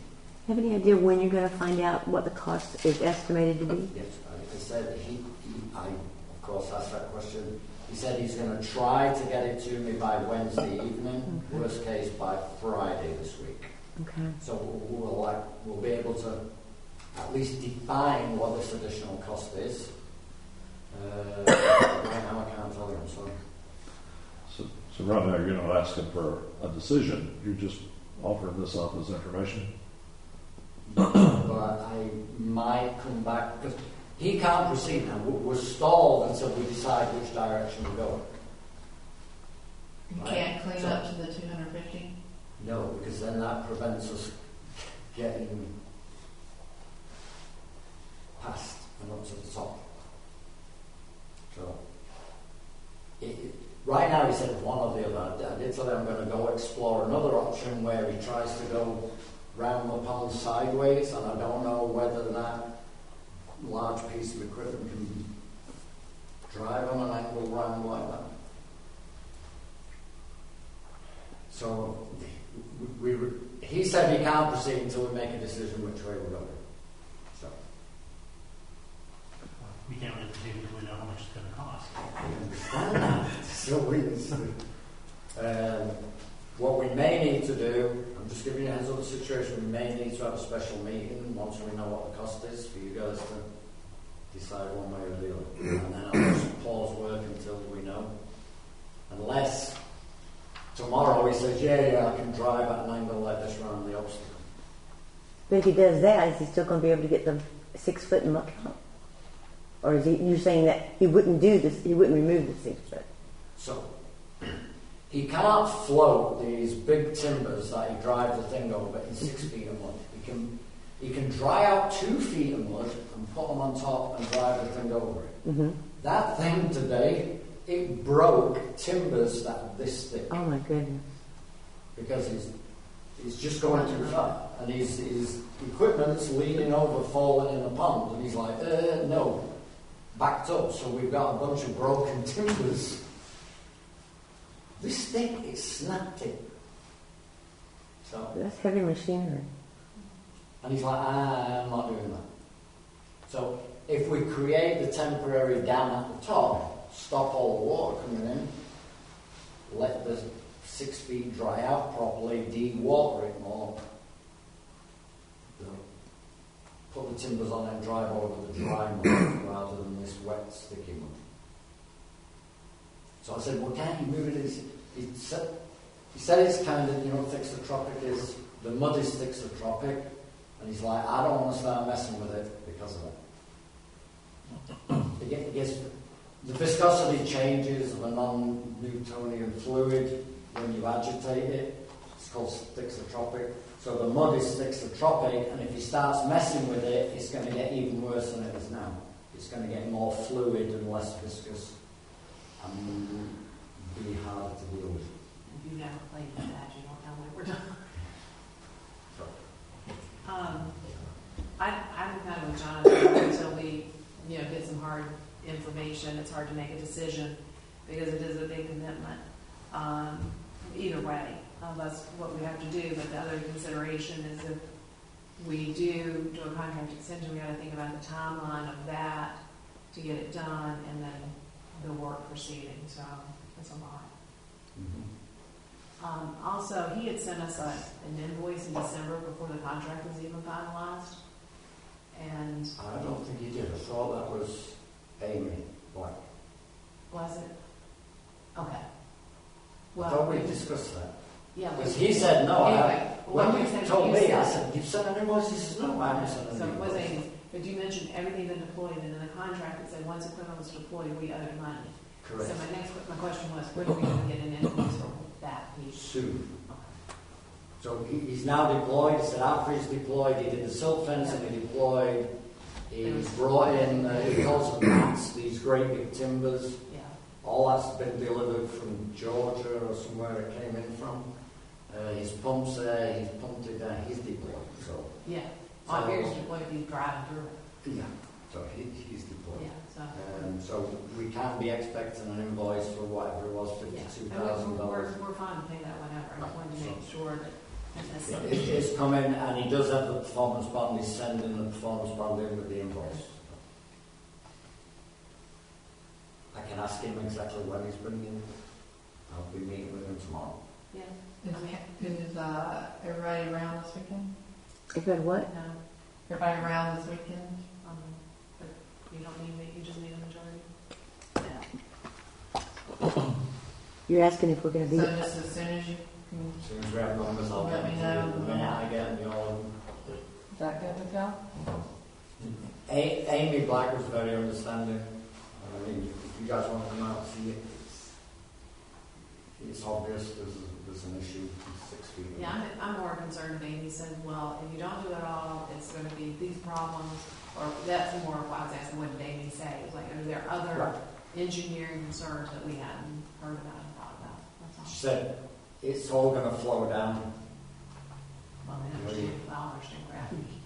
A: Have any idea when you're going to find out what the cost is estimated to be?
C: Yes, I said I of course asked that question. He said he's going to try to get it to me by Wednesday evening,
A: Okay.
C: worst case by Friday this week.
A: Okay.
C: So we'll be able to at least define what this additional cost is. Right now I can't tell you, I'm sorry.
D: So right now, you're not asking for a decision, you're just offering this up as information?
C: But I might come back, because he can't proceed now. We're stalled until we decide which direction we're going.
B: You
C: Right.
B: can't clean up to the 250?
C: No, because then that prevents us getting past and up to the top. So, right now he said one or the other. I did tell him I'm going to go explore another option where he tries to go round the pond sideways, and I don't know whether that large piece of equipment can drive on an angle round like that. So he said he can't proceed until we make a decision which way we're going. So
L: We can't really proceed until we know how much it's going to cost.
C: I understand that. So what we may need to do, I'm just giving you a heads up of the situation, we may need to have a special meeting once we know what the cost is for you guys to decide one way or the other. And then I'll just pause work until we know. Unless tomorrow he says, yeah, I can drive at an angle like this around the obstacle.
A: But if he does that, is he still going to be able to get the 6 foot muck out? Or is you're saying that he wouldn't do this, he wouldn't remove the 6 foot?
C: So, he can't float these big timbers that he drives the thing over in 6 feet of mud. He can dry out 2 feet of mud and put them on top and drive the thing over it.
A: Mm-hmm.
C: That thing today, it broke timbers that are this thick.
A: Oh my goodness.
C: Because he's just going too far. And his equipment's leaning over, falling in the pond. And he's like, no, backed up. So we've got a bunch of broken timbers. This thing is snapped it. So,
A: That's heavy machinery.
C: and he's like, I'm not doing that. So if we create the temporary dam at the top, stop all the water coming in, let the 6 feet dry out properly, de-water it more, put the timbers on and drive over the dry mud rather than this wet, sticky mud. So I said, well, can't you move it? He said it's kind of, thixotropic is, the mud is thixotropic, and he's like, I don't want to start messing with it because of that. It gets, the viscosity changes of a non-Newtonian fluid when you agitate it. It's called thixotropic. So the mud is thixotropic, and if he starts messing with it, it's going to get even worse than it is now. It's going to get more fluid and less viscous and be harder to deal with.
F: If you've never played with that, you don't know what we're doing. I'm kind of with Jonathan until we, get some hard information. It's hard to make a decision because it is a big commitment. Either way, that's what we have to do. But the other consideration is if we do a contract extension, we got to think about the timeline of that to get it done, and then the work proceeding. So it's a lot.
C: Mm-hmm.
F: Also, he had sent us an invoice in December before the contract was even finalized. And
C: I don't think he did. I thought that was Amy Black.
F: was it? Okay.
C: I thought we discussed that.
F: Yeah.
C: Because he said no.
F: Anyway,
C: When you
F: said
C: told
F: you
C: me,
F: said
C: I said, you've sent an invoice? He says, no, I haven't sent an
F: So it was
C: invoice.
F: Amy. But you mentioned everything been deployed, and in the contract it said once equipment was deployed, we owed money.
C: Correct.
F: So my question was, when are we going to get an invoice for that piece?
C: Soon. So he's now deployed. He said after he's deployed, he did the silt fencing, he deployed. He's brought in, he calls them mats, these great big timbers.
F: Yeah.
C: All that's been delivered from Georgia or somewhere it came in from. His pump's there, he's pumped it down, he's deployed. So,
F: Yeah, my beer's deployed, he's driving through it.
C: yeah, so he's deployed.
F: Yeah, so.
C: So we can't be expecting an invoice for whatever it was,
F: Yeah,
C: $52,000.
F: we're fine to pay that whenever. I just wanted to make sure that
C: It's coming, and he does have the performance bond. He's sending the performance bond in with the invoice. I can ask him exactly when he's bringing it. I'll be meeting with him tomorrow.
F: Yeah.
B: Is everybody around this weekend?
A: If it what?
F: No,
B: Everybody around this weekend?
F: but you don't need me, you just need a majority.
A: You're asking if we're going to
B: So
A: be.
B: just as soon as you can,
C: As soon as we have numbers, I'll
B: Let
C: get
B: me
C: them to
B: know.
C: you. The minute I get them, you'll...
B: is that good with y'all?
C: Amy Black was very understanding. I mean, if you guys want to come out and see it, it's obvious there's an issue. It's 6 feet.
F: Yeah, I'm more concerned if Amy said, well, if you don't do it all, it's going to be these problems, or that's more of what I was asking, what did Amy say? It was like, are there other
C: Right.
F: engineering concerns that we hadn't heard about and thought about? That's all.
C: She said it's all going to flow down.
F: Well, I understand gravity.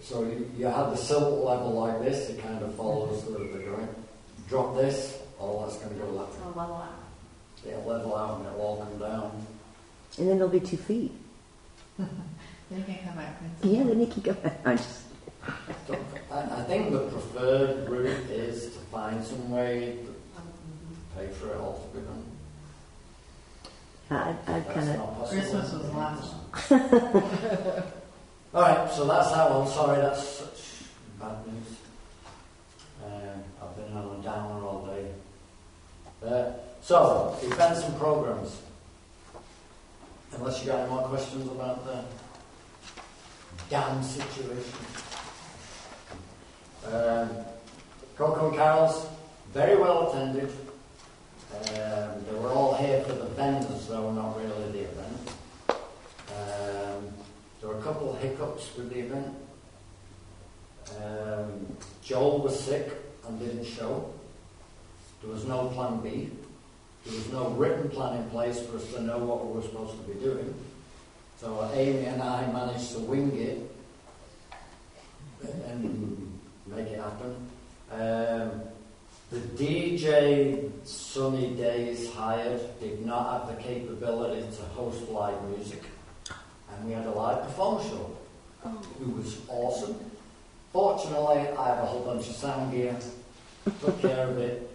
C: So you have the silt level like this, it kind of follows the ground. Drop this, all that's going to go left.
F: So level out.
C: It'll level out and it'll all come down.
A: And then it'll be 2 feet.
B: Then you can come back.
A: Yeah, then you can go back.
C: So I think the preferred route is to find some way to pay for it all to be done.
A: I'd
C: That's
A: kind of.
C: not possible.
B: Christmas was last.
C: Alright, so that's that one. Sorry, that's such bad news. I've been on a downer all day. So, events and programs. Unless you got any more questions about the dam situation. Coco and Carols, very well attended. They were all here for the vendors, though, not really the event. There were a couple of hiccups with the event. Joel was sick and didn't show. There was no plan B. There was no written plan in place for us to know what we were supposed to be doing. So Amy and I managed to wing it and make it happen. The DJ Sunny Days hired did not have the capability to host live music. And we had a live performance show. It was awesome. Fortunately, I have a whole bunch of sound gear. Took care of it.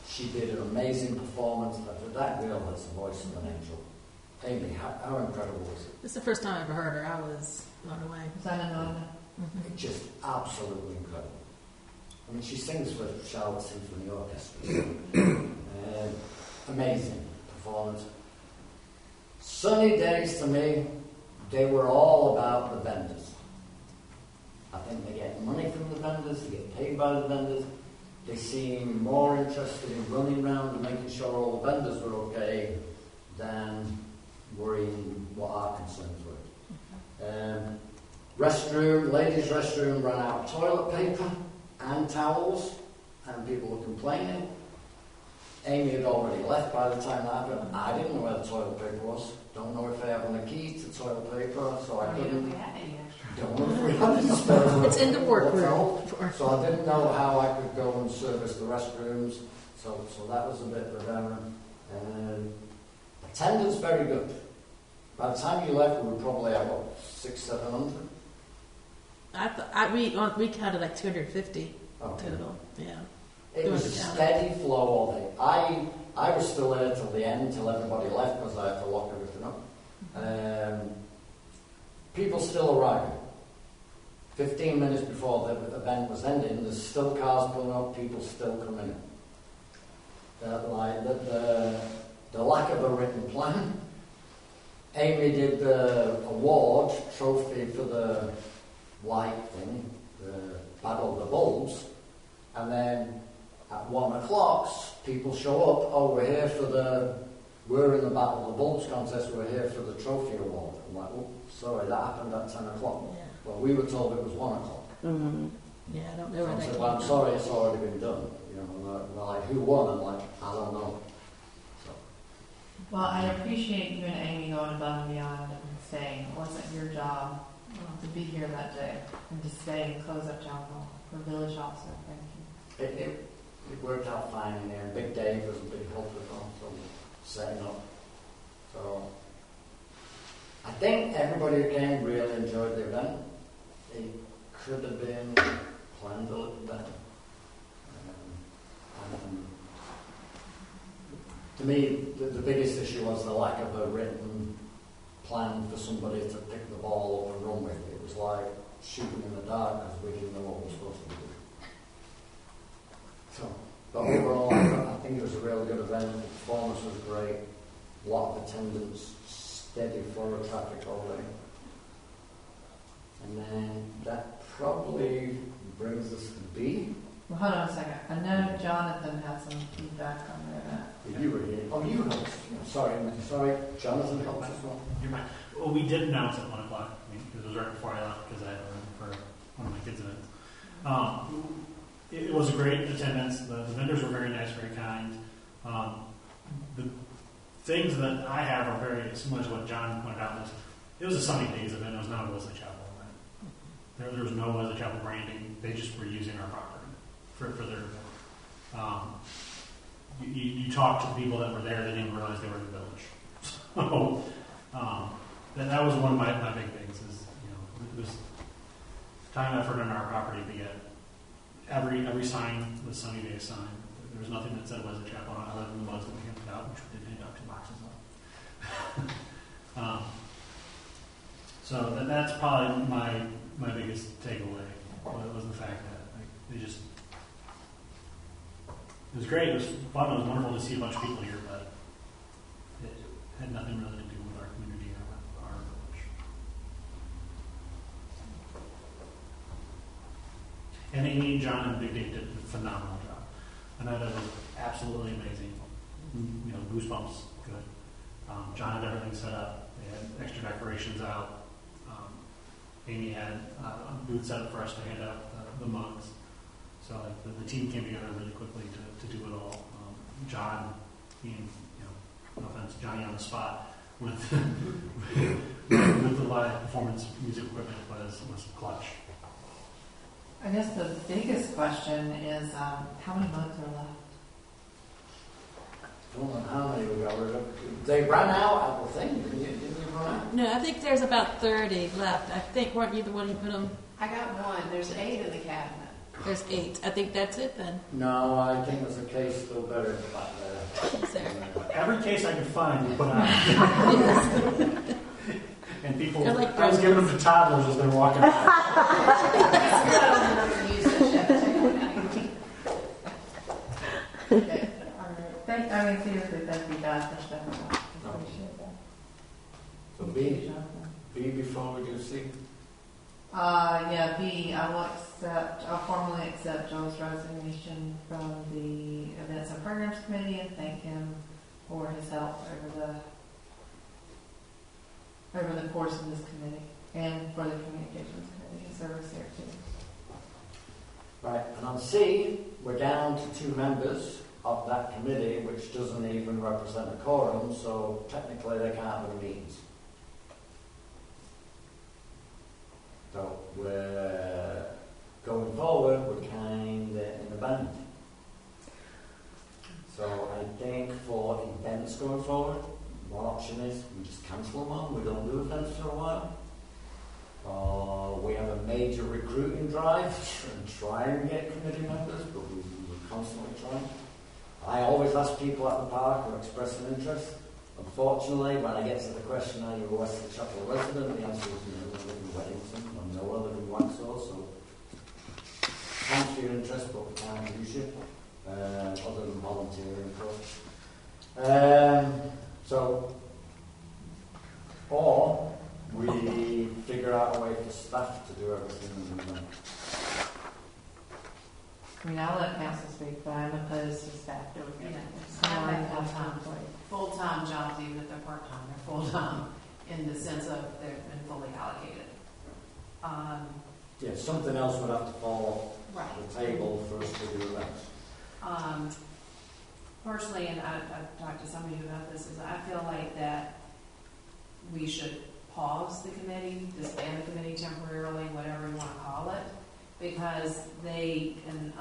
C: She did an amazing performance. That girl has the voice of an angel. Amy, how incredible was it?
I: This is the first time I ever heard her. I was blown away.
B: Was that another?
C: Just absolutely incredible. I mean, she sings for Charlotte Symphony Orchestra. Amazing performance. Sunny Days, to me, they were all about the vendors. I think they get money from the vendors, they get paid by the vendors. They seem more interested in running around and making sure all the vendors were okay than worrying what our concerns were. Ladies' restroom ran out of toilet paper and towels, and people were complaining. Amy had already left by the time that happened. I didn't know where the toilet paper was. Don't know if I have any key to toilet paper, so I couldn't.
F: We had any extra.
C: Don't know if we had any spare.
I: It's in the workroom.
C: So I didn't know how I could go and service the restrooms. So that was a bit of a downer. Attendance very good. By the time you left, we were probably at what, 600-700.
I: We counted like 250
C: Okay.
I: total. Yeah.
C: It was a steady flow all day. I was still there till the end, till everybody left, because I had to lock everything up. People still arriving. 15 minutes before the event was ending, there's still cars pulling up, people still coming in. The lack of a written plan. Amy did the award trophy for the light thing, the Battle of the Bulbs, and then at 1 o'clock, people show up. Oh, we're in the Battle of the Bulbs contest. We're here for the trophy award. I'm like, oh, sorry, that happened at 10 o'clock.
I: Yeah.
C: Well, we were told it was 1 o'clock.
A: Mm-hmm.
I: Yeah, I don't know
C: So
I: where
C: I
I: that
C: said,
I: came
C: well, I'm
I: from.
C: sorry, it's already been done. You like, who won? I'm like, I don't know. So,
B: Well, I appreciate you and Amy going above and beyond and staying. It wasn't your job to be here that day and to stay and close up town hall for village officer. Thank you.
C: it worked out fine in there. Big Dave was a big help as well, so setting up. So I think everybody who came really enjoyed the event. It could have been planned a little better. To me, the biggest issue was the lack of a written plan for somebody to pick the ball up and run with. It was like shooting in the dark because we didn't know what we were supposed to do. So, but overall, I think it was a really good event. The performance was great. A lot of attendance, steady flow of traffic all day. And then that probably brings us to B.
B: Well, hold on a second. I know Jonathan had some feedback on the event.
C: You were here. Oh, you helped. Sorry, Jonathan helped as well.
L: You're right. Well, we did announce at 1 o'clock, because it was right before I left, because I had to run for one of my kids' events. It was a great attendance. The vendors were very nice, very kind. The things that I have are very similar to what John pointed out. It was a Sunny Days event. It was not a Wesley Chapel event. There was no Wesley Chapel branding. They just were using our property for their event. You talk to the people that were there, they didn't even realize they were in the village. So that was one of my big things is, it was time, effort on our property to get every sign was Sunny Day sign. There was nothing that said Wesley Chapel on it other than the ones that we handed out, which we did hand out 2 boxes of. So that's probably my biggest takeaway was the fact that they just. It was great. It was fun. It was wonderful to see a bunch of people here, but it had nothing really to do with our community or with our village. And Amy, John, and Big Dave did a phenomenal job. I know that was absolutely amazing. Goosebumps, good. John had everything set up. They had extra decorations out. Amy had a booth set up for us to hand out the mugs. So the team came together really quickly to do it all. John being, no offense, Johnny on the spot with the live performance music equipment was clutch.
B: I guess the biggest question is how many mugs are left?
C: I don't know how many we got rid of. They ran out, I think. Didn't you run out?
I: No, I think there's about 30 left. I think, weren't you the one who put them?
F: I got one. There's 8 in the cabinet.
I: There's 8. I think that's it then.
C: No, I think there's a case still buried back there.
I: Is there?
L: Every case I could find, we put out. And people,
I: Like
L: I was giving them to toddlers as they were walking out.
B: Okay. Seriously, thank you guys for stepping up. I appreciate that.
C: So B before we do C.
B: Yeah, B, I'll formally accept Joel's resignation from the Events and Programs Committee and thank him for his help over the course of this committee and for the Communications Committee and service there too.
C: Right, and on C, we're down to 2 members of that committee, which doesn't even represent a quorum, so technically they can't have any meetings. So we're going forward, we're kind of in the band. So I think for events going forward, one option is we just cancel them on, we don't do events for a while. We have a major recruiting drive and try and get committee members, but we're constantly trying. I always ask people at the park who express an interest. Unfortunately, when I get to the question, are you a Wesley Chapel resident, the answer is no, I live in Weddington, I'm no other than Waxhaw, so thanks for your interest, but we can't use you, other than volunteering, of course. Or we figure out a way for staff to do everything.
B: I'll let council speak, but I'm opposed to staff doing it.
F: I think full-time jobs, even if they're part-time, they're full-time in the sense of they've been fully allocated.
C: Yeah, something else would have to fall
F: Right.
C: off the table for us to do events.
F: Personally, and I've talked to some of you about this, is I feel like that we should pause the committee, disband the committee temporarily, whatever you want to call it, because they, in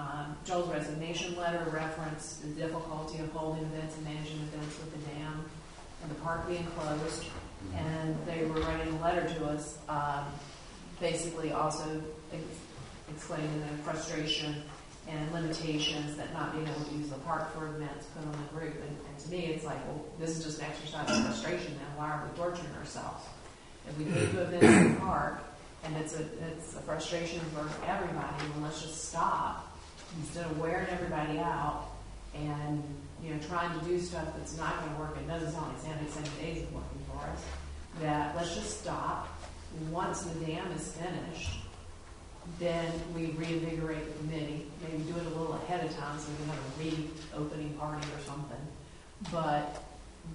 F: Joel's resignation letter, referenced the difficulty of holding events and managing events with the dam and the park being closed, and they were writing a letter to us, basically also explaining their frustration and limitations that not being able to use the park for events put on the group. And to me, it's like, well, this is just an exercise of frustration now. Why are we torturing ourselves? If we go to events in the park, and it's a frustration for everybody, then let's just stop instead of wearing everybody out and trying to do stuff that's not going to work. It doesn't sound like San Days is working for us. That let's just stop. Once the dam is finished, then we reinvigorate the committee. Maybe do it a little ahead of time so we can have a re-opening party or something. But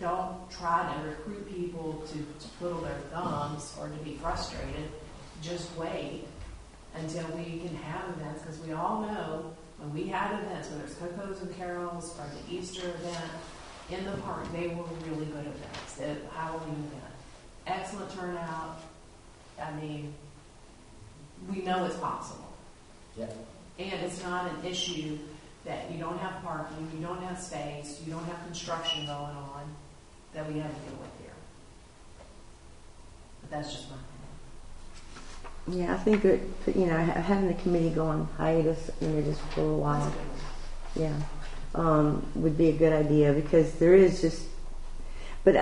F: don't try to recruit people to twiddle their thumbs or to be frustrated. Just wait until we can have events, because we all know when we had events, whether it's Coco's and Carol's or the Easter event in the park, they were really good events. The Halloween event, excellent turnout. I mean, we know it's possible.
C: Yeah.
F: And it's not an issue that you don't have parking, you don't have space, you don't have construction going on that we have to deal with here. But that's just my opinion.
A: Yeah, I think that, having the committee go on hiatus, just for a while, would be a good idea, because there is just, but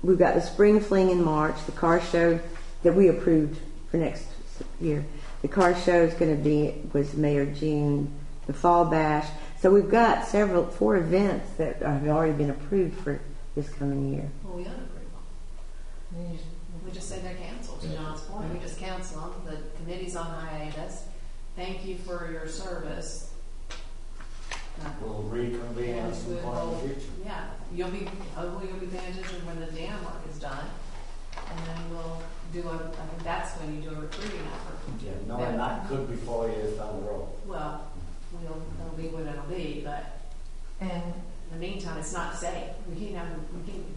A: we've got the spring fling in March, the car show that we approved for next year. The car show is going to was May or June, the fall bash. So we've got 4 events that have already been approved for this coming year.
F: Well, we unapprove them. We just say they're canceled, to John's point. We just cancel them. The committee's on hiatus. Thank you for your service.
C: We'll reconvene at some point in the future.
F: Yeah, hopefully you'll be paying attention when the dam work is done, and then we'll do I think that's when you do a recruiting effort.
C: Yeah, knowing that could be 4 years down the road.
F: Well, it'll be what it'll be, but in the meantime, it's not safe. We can't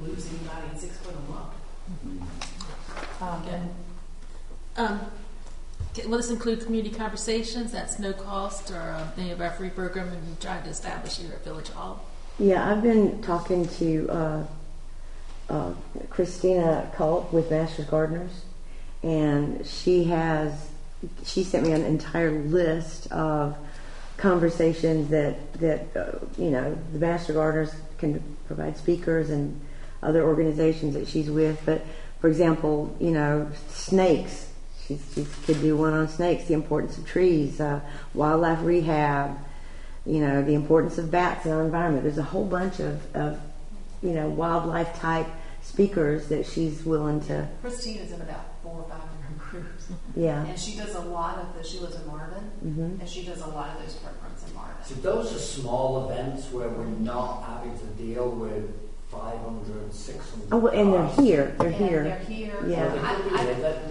F: lose anybody in 6 foot of muck.
I: Will this include community conversations? That's no cost, or any of our free program and trying to establish here at Village Hall?
A: Yeah, I've been talking to Christina Culp with Masters Gardeners, and she sent me an entire list of conversations that the Master Gardeners can provide speakers and other organizations that she's with. But for example, snakes. She could do one on snakes, the importance of trees, wildlife rehab, the importance of bats in our environment. There's a whole bunch of wildlife type speakers that she's willing to.
F: Christina's in about 4 or 5 different groups.
A: Yeah.
F: And she does a lot of she lives in Marvin, and she does a lot of those programs in Marvin.
C: So those are small events where we're not having to deal with 500, 600
A: Oh, and they're
C: cars.
A: here. They're
F: And
A: here.
F: they're here.
A: Yeah.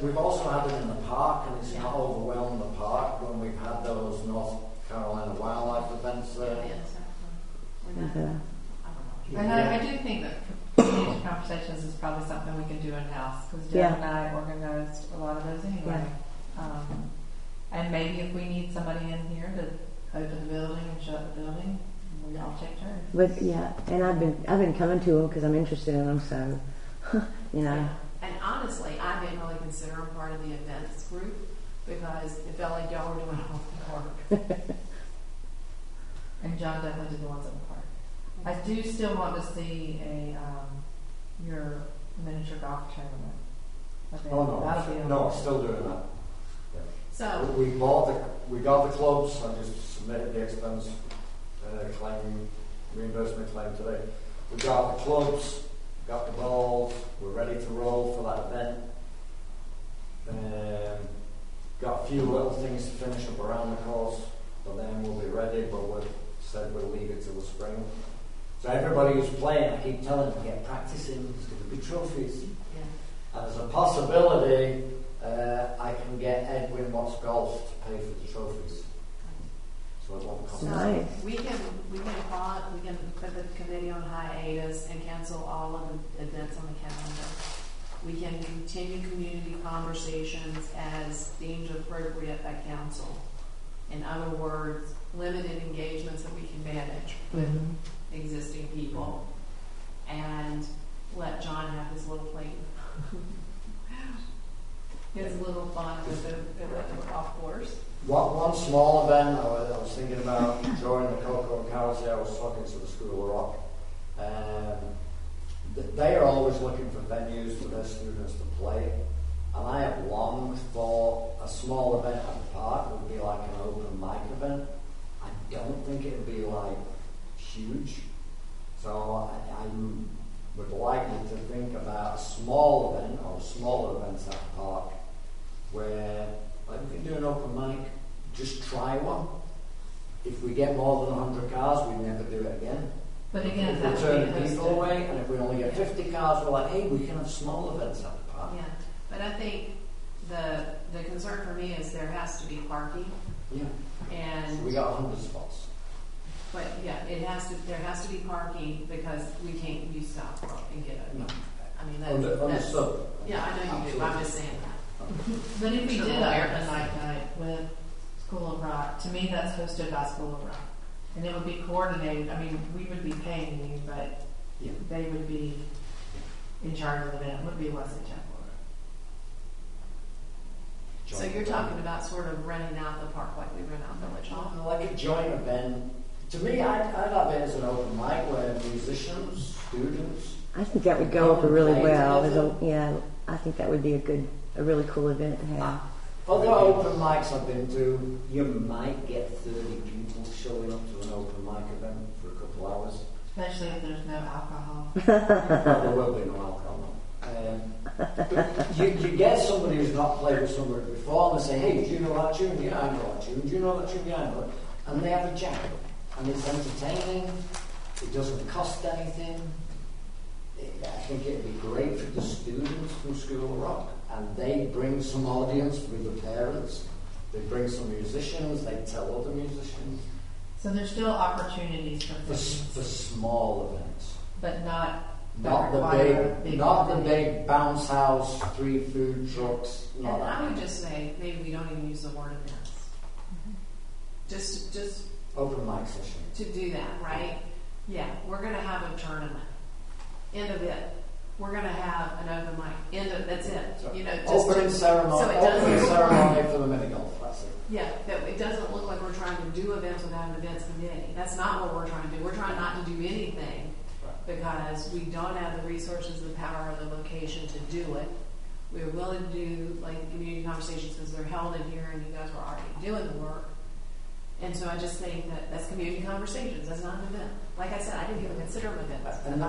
C: We've also had it in the park, and it's not overwhelmed the park when we've had those North Carolina wildlife events there.
F: Yeah, exactly.
A: Okay.
H: And I do think that community conversations is probably something we can do in-house, because Deb and I organized a lot of those anyway. And maybe if we need somebody in here to open the building and shut the building, we all take turns.
A: But and I've been coming to them because I'm interested in them. So,
F: Yeah. And honestly, I didn't really consider them part of the events group because it felt like y'all were doing all the work.
H: And John definitely did the ones in the park. I do still want to see your miniature golf tournament.
C: No, still doing that.
F: So
C: We got the clubs. I just submitted the expense reimbursement claim today. We got the clubs, got the balls. We're ready to roll for that event. Got a few little things to finish up around the course, but then we'll be ready. But we've said we'll leave it till the spring. So everybody who's playing, I keep telling them, get practicing. There's going to be trophies.
F: yeah.
C: And there's a possibility I can get Edwin Watts Golf to pay for the trophies. So I won't
F: So
A: Nice.
F: we can put the committee on hiatus and cancel all of the events on the calendar. We can continue community conversations as deemed appropriate by council. In other words, limited engagements that we can manage with existing people, and let John have his little plate. His little fun with the golf course.
C: One small event I was thinking about during the Cocoa and Carols Day, I was talking to the School of Rock. They are always looking for venues for their students to play. And I have long thought a small event at the park would be like an open mic event. I don't think it would be like huge. So I would like you to think about a small event or smaller events at the park where like we can do an open mic, just try one. If we get more than 100 cars, we never do it again.
H: But again,
C: If
H: that's
C: we turn
H: because
C: people away, and if we only get 50 cars, we're like, hey, we can have small events at the park.
F: Yeah, but I think the concern for me is there has to be parking,
C: Yeah.
F: and
C: We got 100 spots.
F: but yeah, there has to be parking because we can't use Southbrook and get it.
C: No.
F: I mean that's
C: Understood.
F: yeah, I know you do. I'm just saying that.
H: But if we
F: Sure,
H: did an
F: awareness.
H: open mic night with School of Rock, to me that's hosted by School of Rock. And it would be coordinated, I mean, we would be paying you, but
C: Yeah.
H: they would be in charge of the event, it would be Wesley Chapel.
F: So you're talking about sort of renting out the park like we rent out Village Hall.
C: Like a joint event. To me, I love it as an open mic where musicians, students.
A: I think that would go over really
C: Play
A: well.
C: together.
A: Yeah, I think that would be a really cool event to have.
C: Other open mics I've been to, you might get 30 people showing up to an open mic event for a couple hours.
H: Especially if there's no alcohol.
C: There will be no alcohol. But you get somebody who's not played with somebody before and they say, hey, do you know that tune? Yeah, I know that tune. Do you know that tune? Yeah, I know it. And they have a jam. And it's entertaining. It doesn't cost anything. I think it would be great for the students from School of Rock. And they bring some audience with the parents. They bring some musicians. They tell other musicians.
H: So there's still opportunities for
C: For
H: things,
C: small events.
H: but not
C: Not the
H: require
C: big, not the
H: community.
C: big bounce house, 3 food trucks.
F: And
C: Not
F: I would
C: that.
F: just say maybe we don't even use the word events. Just
C: Open mic session.
F: to do that, right? Yeah, we're going to have a tournament. End of it. We're going to have an open mic. End of that's it.
C: So
F: You know, just
C: opening ceremony.
F: so it doesn't-
C: Opening ceremony for the mini golf. That's it.
F: yeah, that it doesn't look like we're trying to do events without an events committee. That's not what we're trying to do. We're trying not to do anything because we don't have the resources, the power, or the location to do it. We were willing to do like community conversations because they're held in here and you guys were already doing the work. And so I just think that that's community conversations. That's not an event. Like I said, I didn't even consider them events.
C: And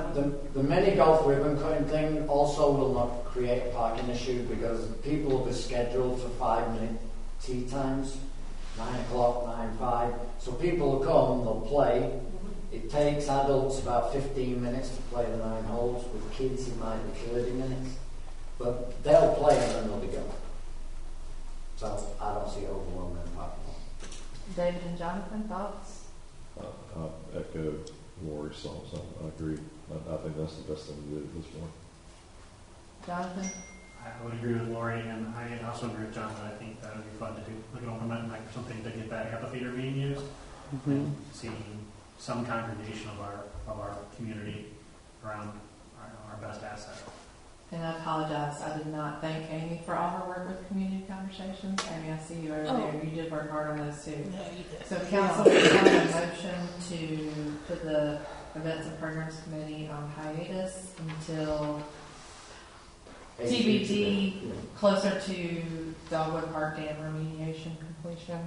C: the mini golf ribbon cutting thing also will not create a parking issue because people will be scheduled for 5-minute tea times, 9 o'clock, 9:05. So people will come, they'll play. It takes adults about 15 minutes to play the 9 holes. With kids, it might be 30 minutes. But they'll play and then they'll be gone. So I don't see it overwhelming the parking lot.
H: David and Jonathan, thoughts?
D: I echo Lori's thoughts. I agree. I think that's the best thing to do at this point.
H: Jonathan?
L: I would agree with Lori, and I also agree with Jonathan. I think that would be fun to do, like an open mic or something to get that amphitheater being used. And see some congregation of our community around our best asset.
H: And I apologize, I did not thank Amy for all her work with community conversations. Amy, I see you over there. You did work hard on those too.
I: Yeah, you did.
H: So council has had a motion to put the Events and Programs Committee on hiatus until TBD, closer to Dogwood Park Dam remediation completion.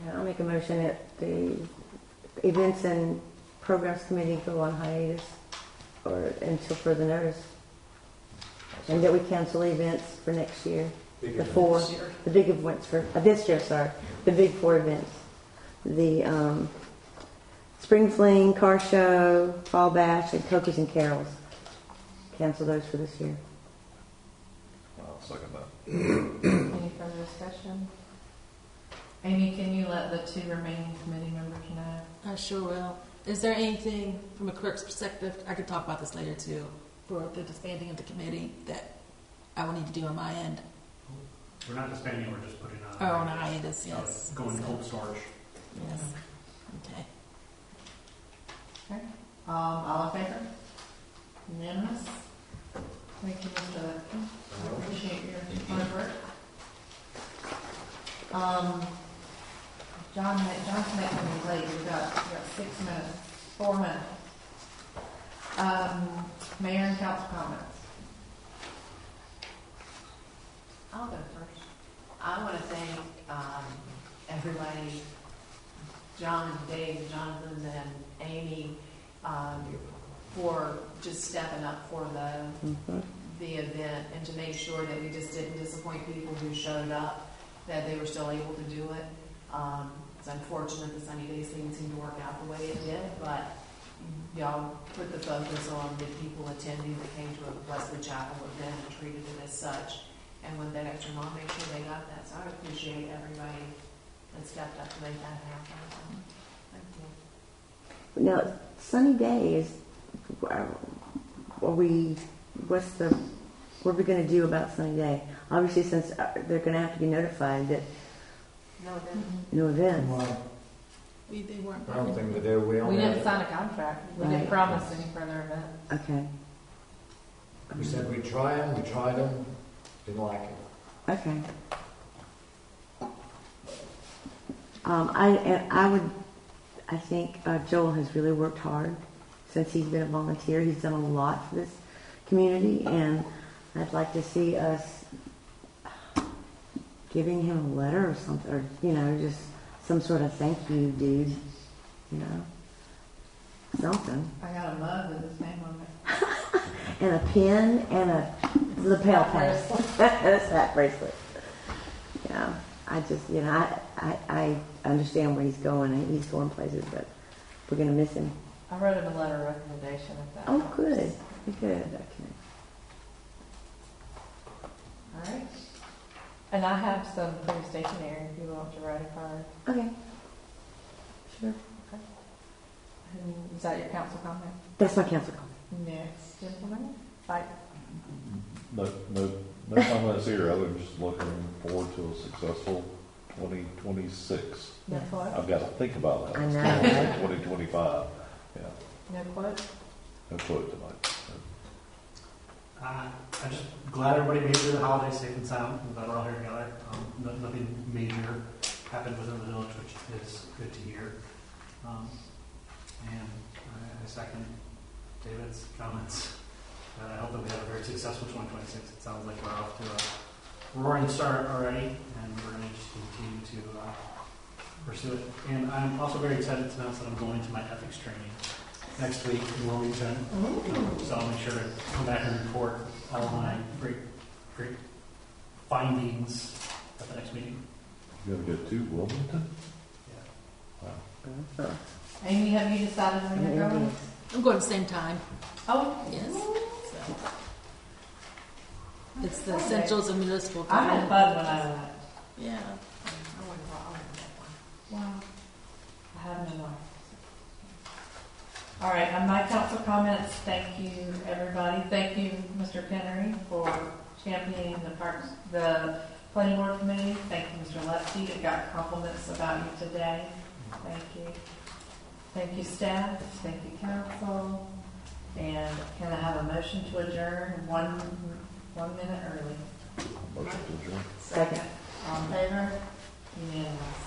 A: Yeah, I'll make a motion that the Events and Programs Committee go on hiatus or until further notice. And that we cancel events for next year.
C: Big
A: The
C: event.
A: 4, the big events for this year, sorry. The big 4 events. The Spring Fling, Car Show, Fall Bash, and Cokies and Carols. Cancel those for this year.
D: I'll second that.
H: Any further discussion? Amy, can you let the 2 remaining committee members know?
I: I sure will. Is there anything from a clerk's perspective, I could talk about this later too, for the disbanding of the committee that I will need to do on my end?
L: We're not disbanding, we're just putting on.
I: Oh, on hiatus, yes.
L: Going cold storage.
I: Yes. Okay.
H: All in favor? Unanimous? Thank you, Mr. Lipton. I appreciate your hard work. John's making me late. We've got 6 minutes, 4 minutes. Mayor and council comments.
F: I'll go first. I want to thank everybody, John, Dave, Jonathan, and Amy, for just stepping up for the event and to make sure that we just didn't disappoint people who showed up, that they were still able to do it. It's unfortunate the Sunny Days thing seemed to work out the way it did, but y'all put the focus on the people attending that came to a Wesley Chapel event and treated it as such, and went that extra mile, make sure they got that. So I appreciate everybody that stepped up to make that happen. Thank you.
A: Now, Sunny Day is. What are we going to do about Sunny Day? Obviously, since they're going to have to be notified that no events.
C: Well,
I: They weren't.
C: I don't think they do.
H: We didn't sign a contract. We didn't
A: Right.
H: promise any further events.
A: Okay.
C: We said we'd try them, we tried them, didn't like it.
A: Okay. I think Joel has really worked hard since he's been a volunteer. He's done a lot for this community, and I'd like to see us giving him a letter or something, or just some sort of thank you, dude. Something.
H: I got a mug with his name on it.
A: And a pin and a lapel pin. That's that bracelet. Yeah. I just, I understand where he's going, and he's going places, but we're going to miss him.
H: I wrote him a letter of recommendation if that
A: Oh,
H: helps.
A: good. Good. Okay.
H: All right. And I have some pretty stationery if you want to write a card.
A: Okay. Sure.
H: And is that your council comment?
A: That's my council comment.
H: Next, gentlemen. Bye.
D: No comments here. I'm just looking forward to a successful 2026.
H: No quote?
D: I've got to think about that.
A: I know.
D: 2025. Yeah.
H: No quote?
D: No quote tonight.
L: I'm just glad everybody made it through the holiday safe and sound, and that we're all here together. Nothing major happened within the village, which is good to hear. And I second David's comments. And I hope that we have a very successful 2026. It sounds like we're off to a roaring start already, and we're going to just continue to pursue it. And I'm also very excited to announce that I'm going to my ethics training next week in Wilmington. So I'll make sure to come back and report all of my great findings at the next meeting.
D: You got to go to Wilmington?
L: Yeah.
D: Wow.
H: Amy, have you decided when you're going?
I: I'm going at the same time.
H: Oh,
I: Yes. So. It's the Essentials of Municipal
H: I had
I: Government.
H: fun when I went.
I: Yeah.
H: Wow. I have no life. All right, on my council comments, thank you, everybody. Thank you, Mr. Pennery, for championing the planning board committee. Thank you, Mr. Lepke. I got compliments about you today. Thank you. Thank you, staff. Thank you, council. And can I have a motion to adjourn 1 minute early?
D: Motion to adjourn.
A: Second.
H: All in favor? Unanimous.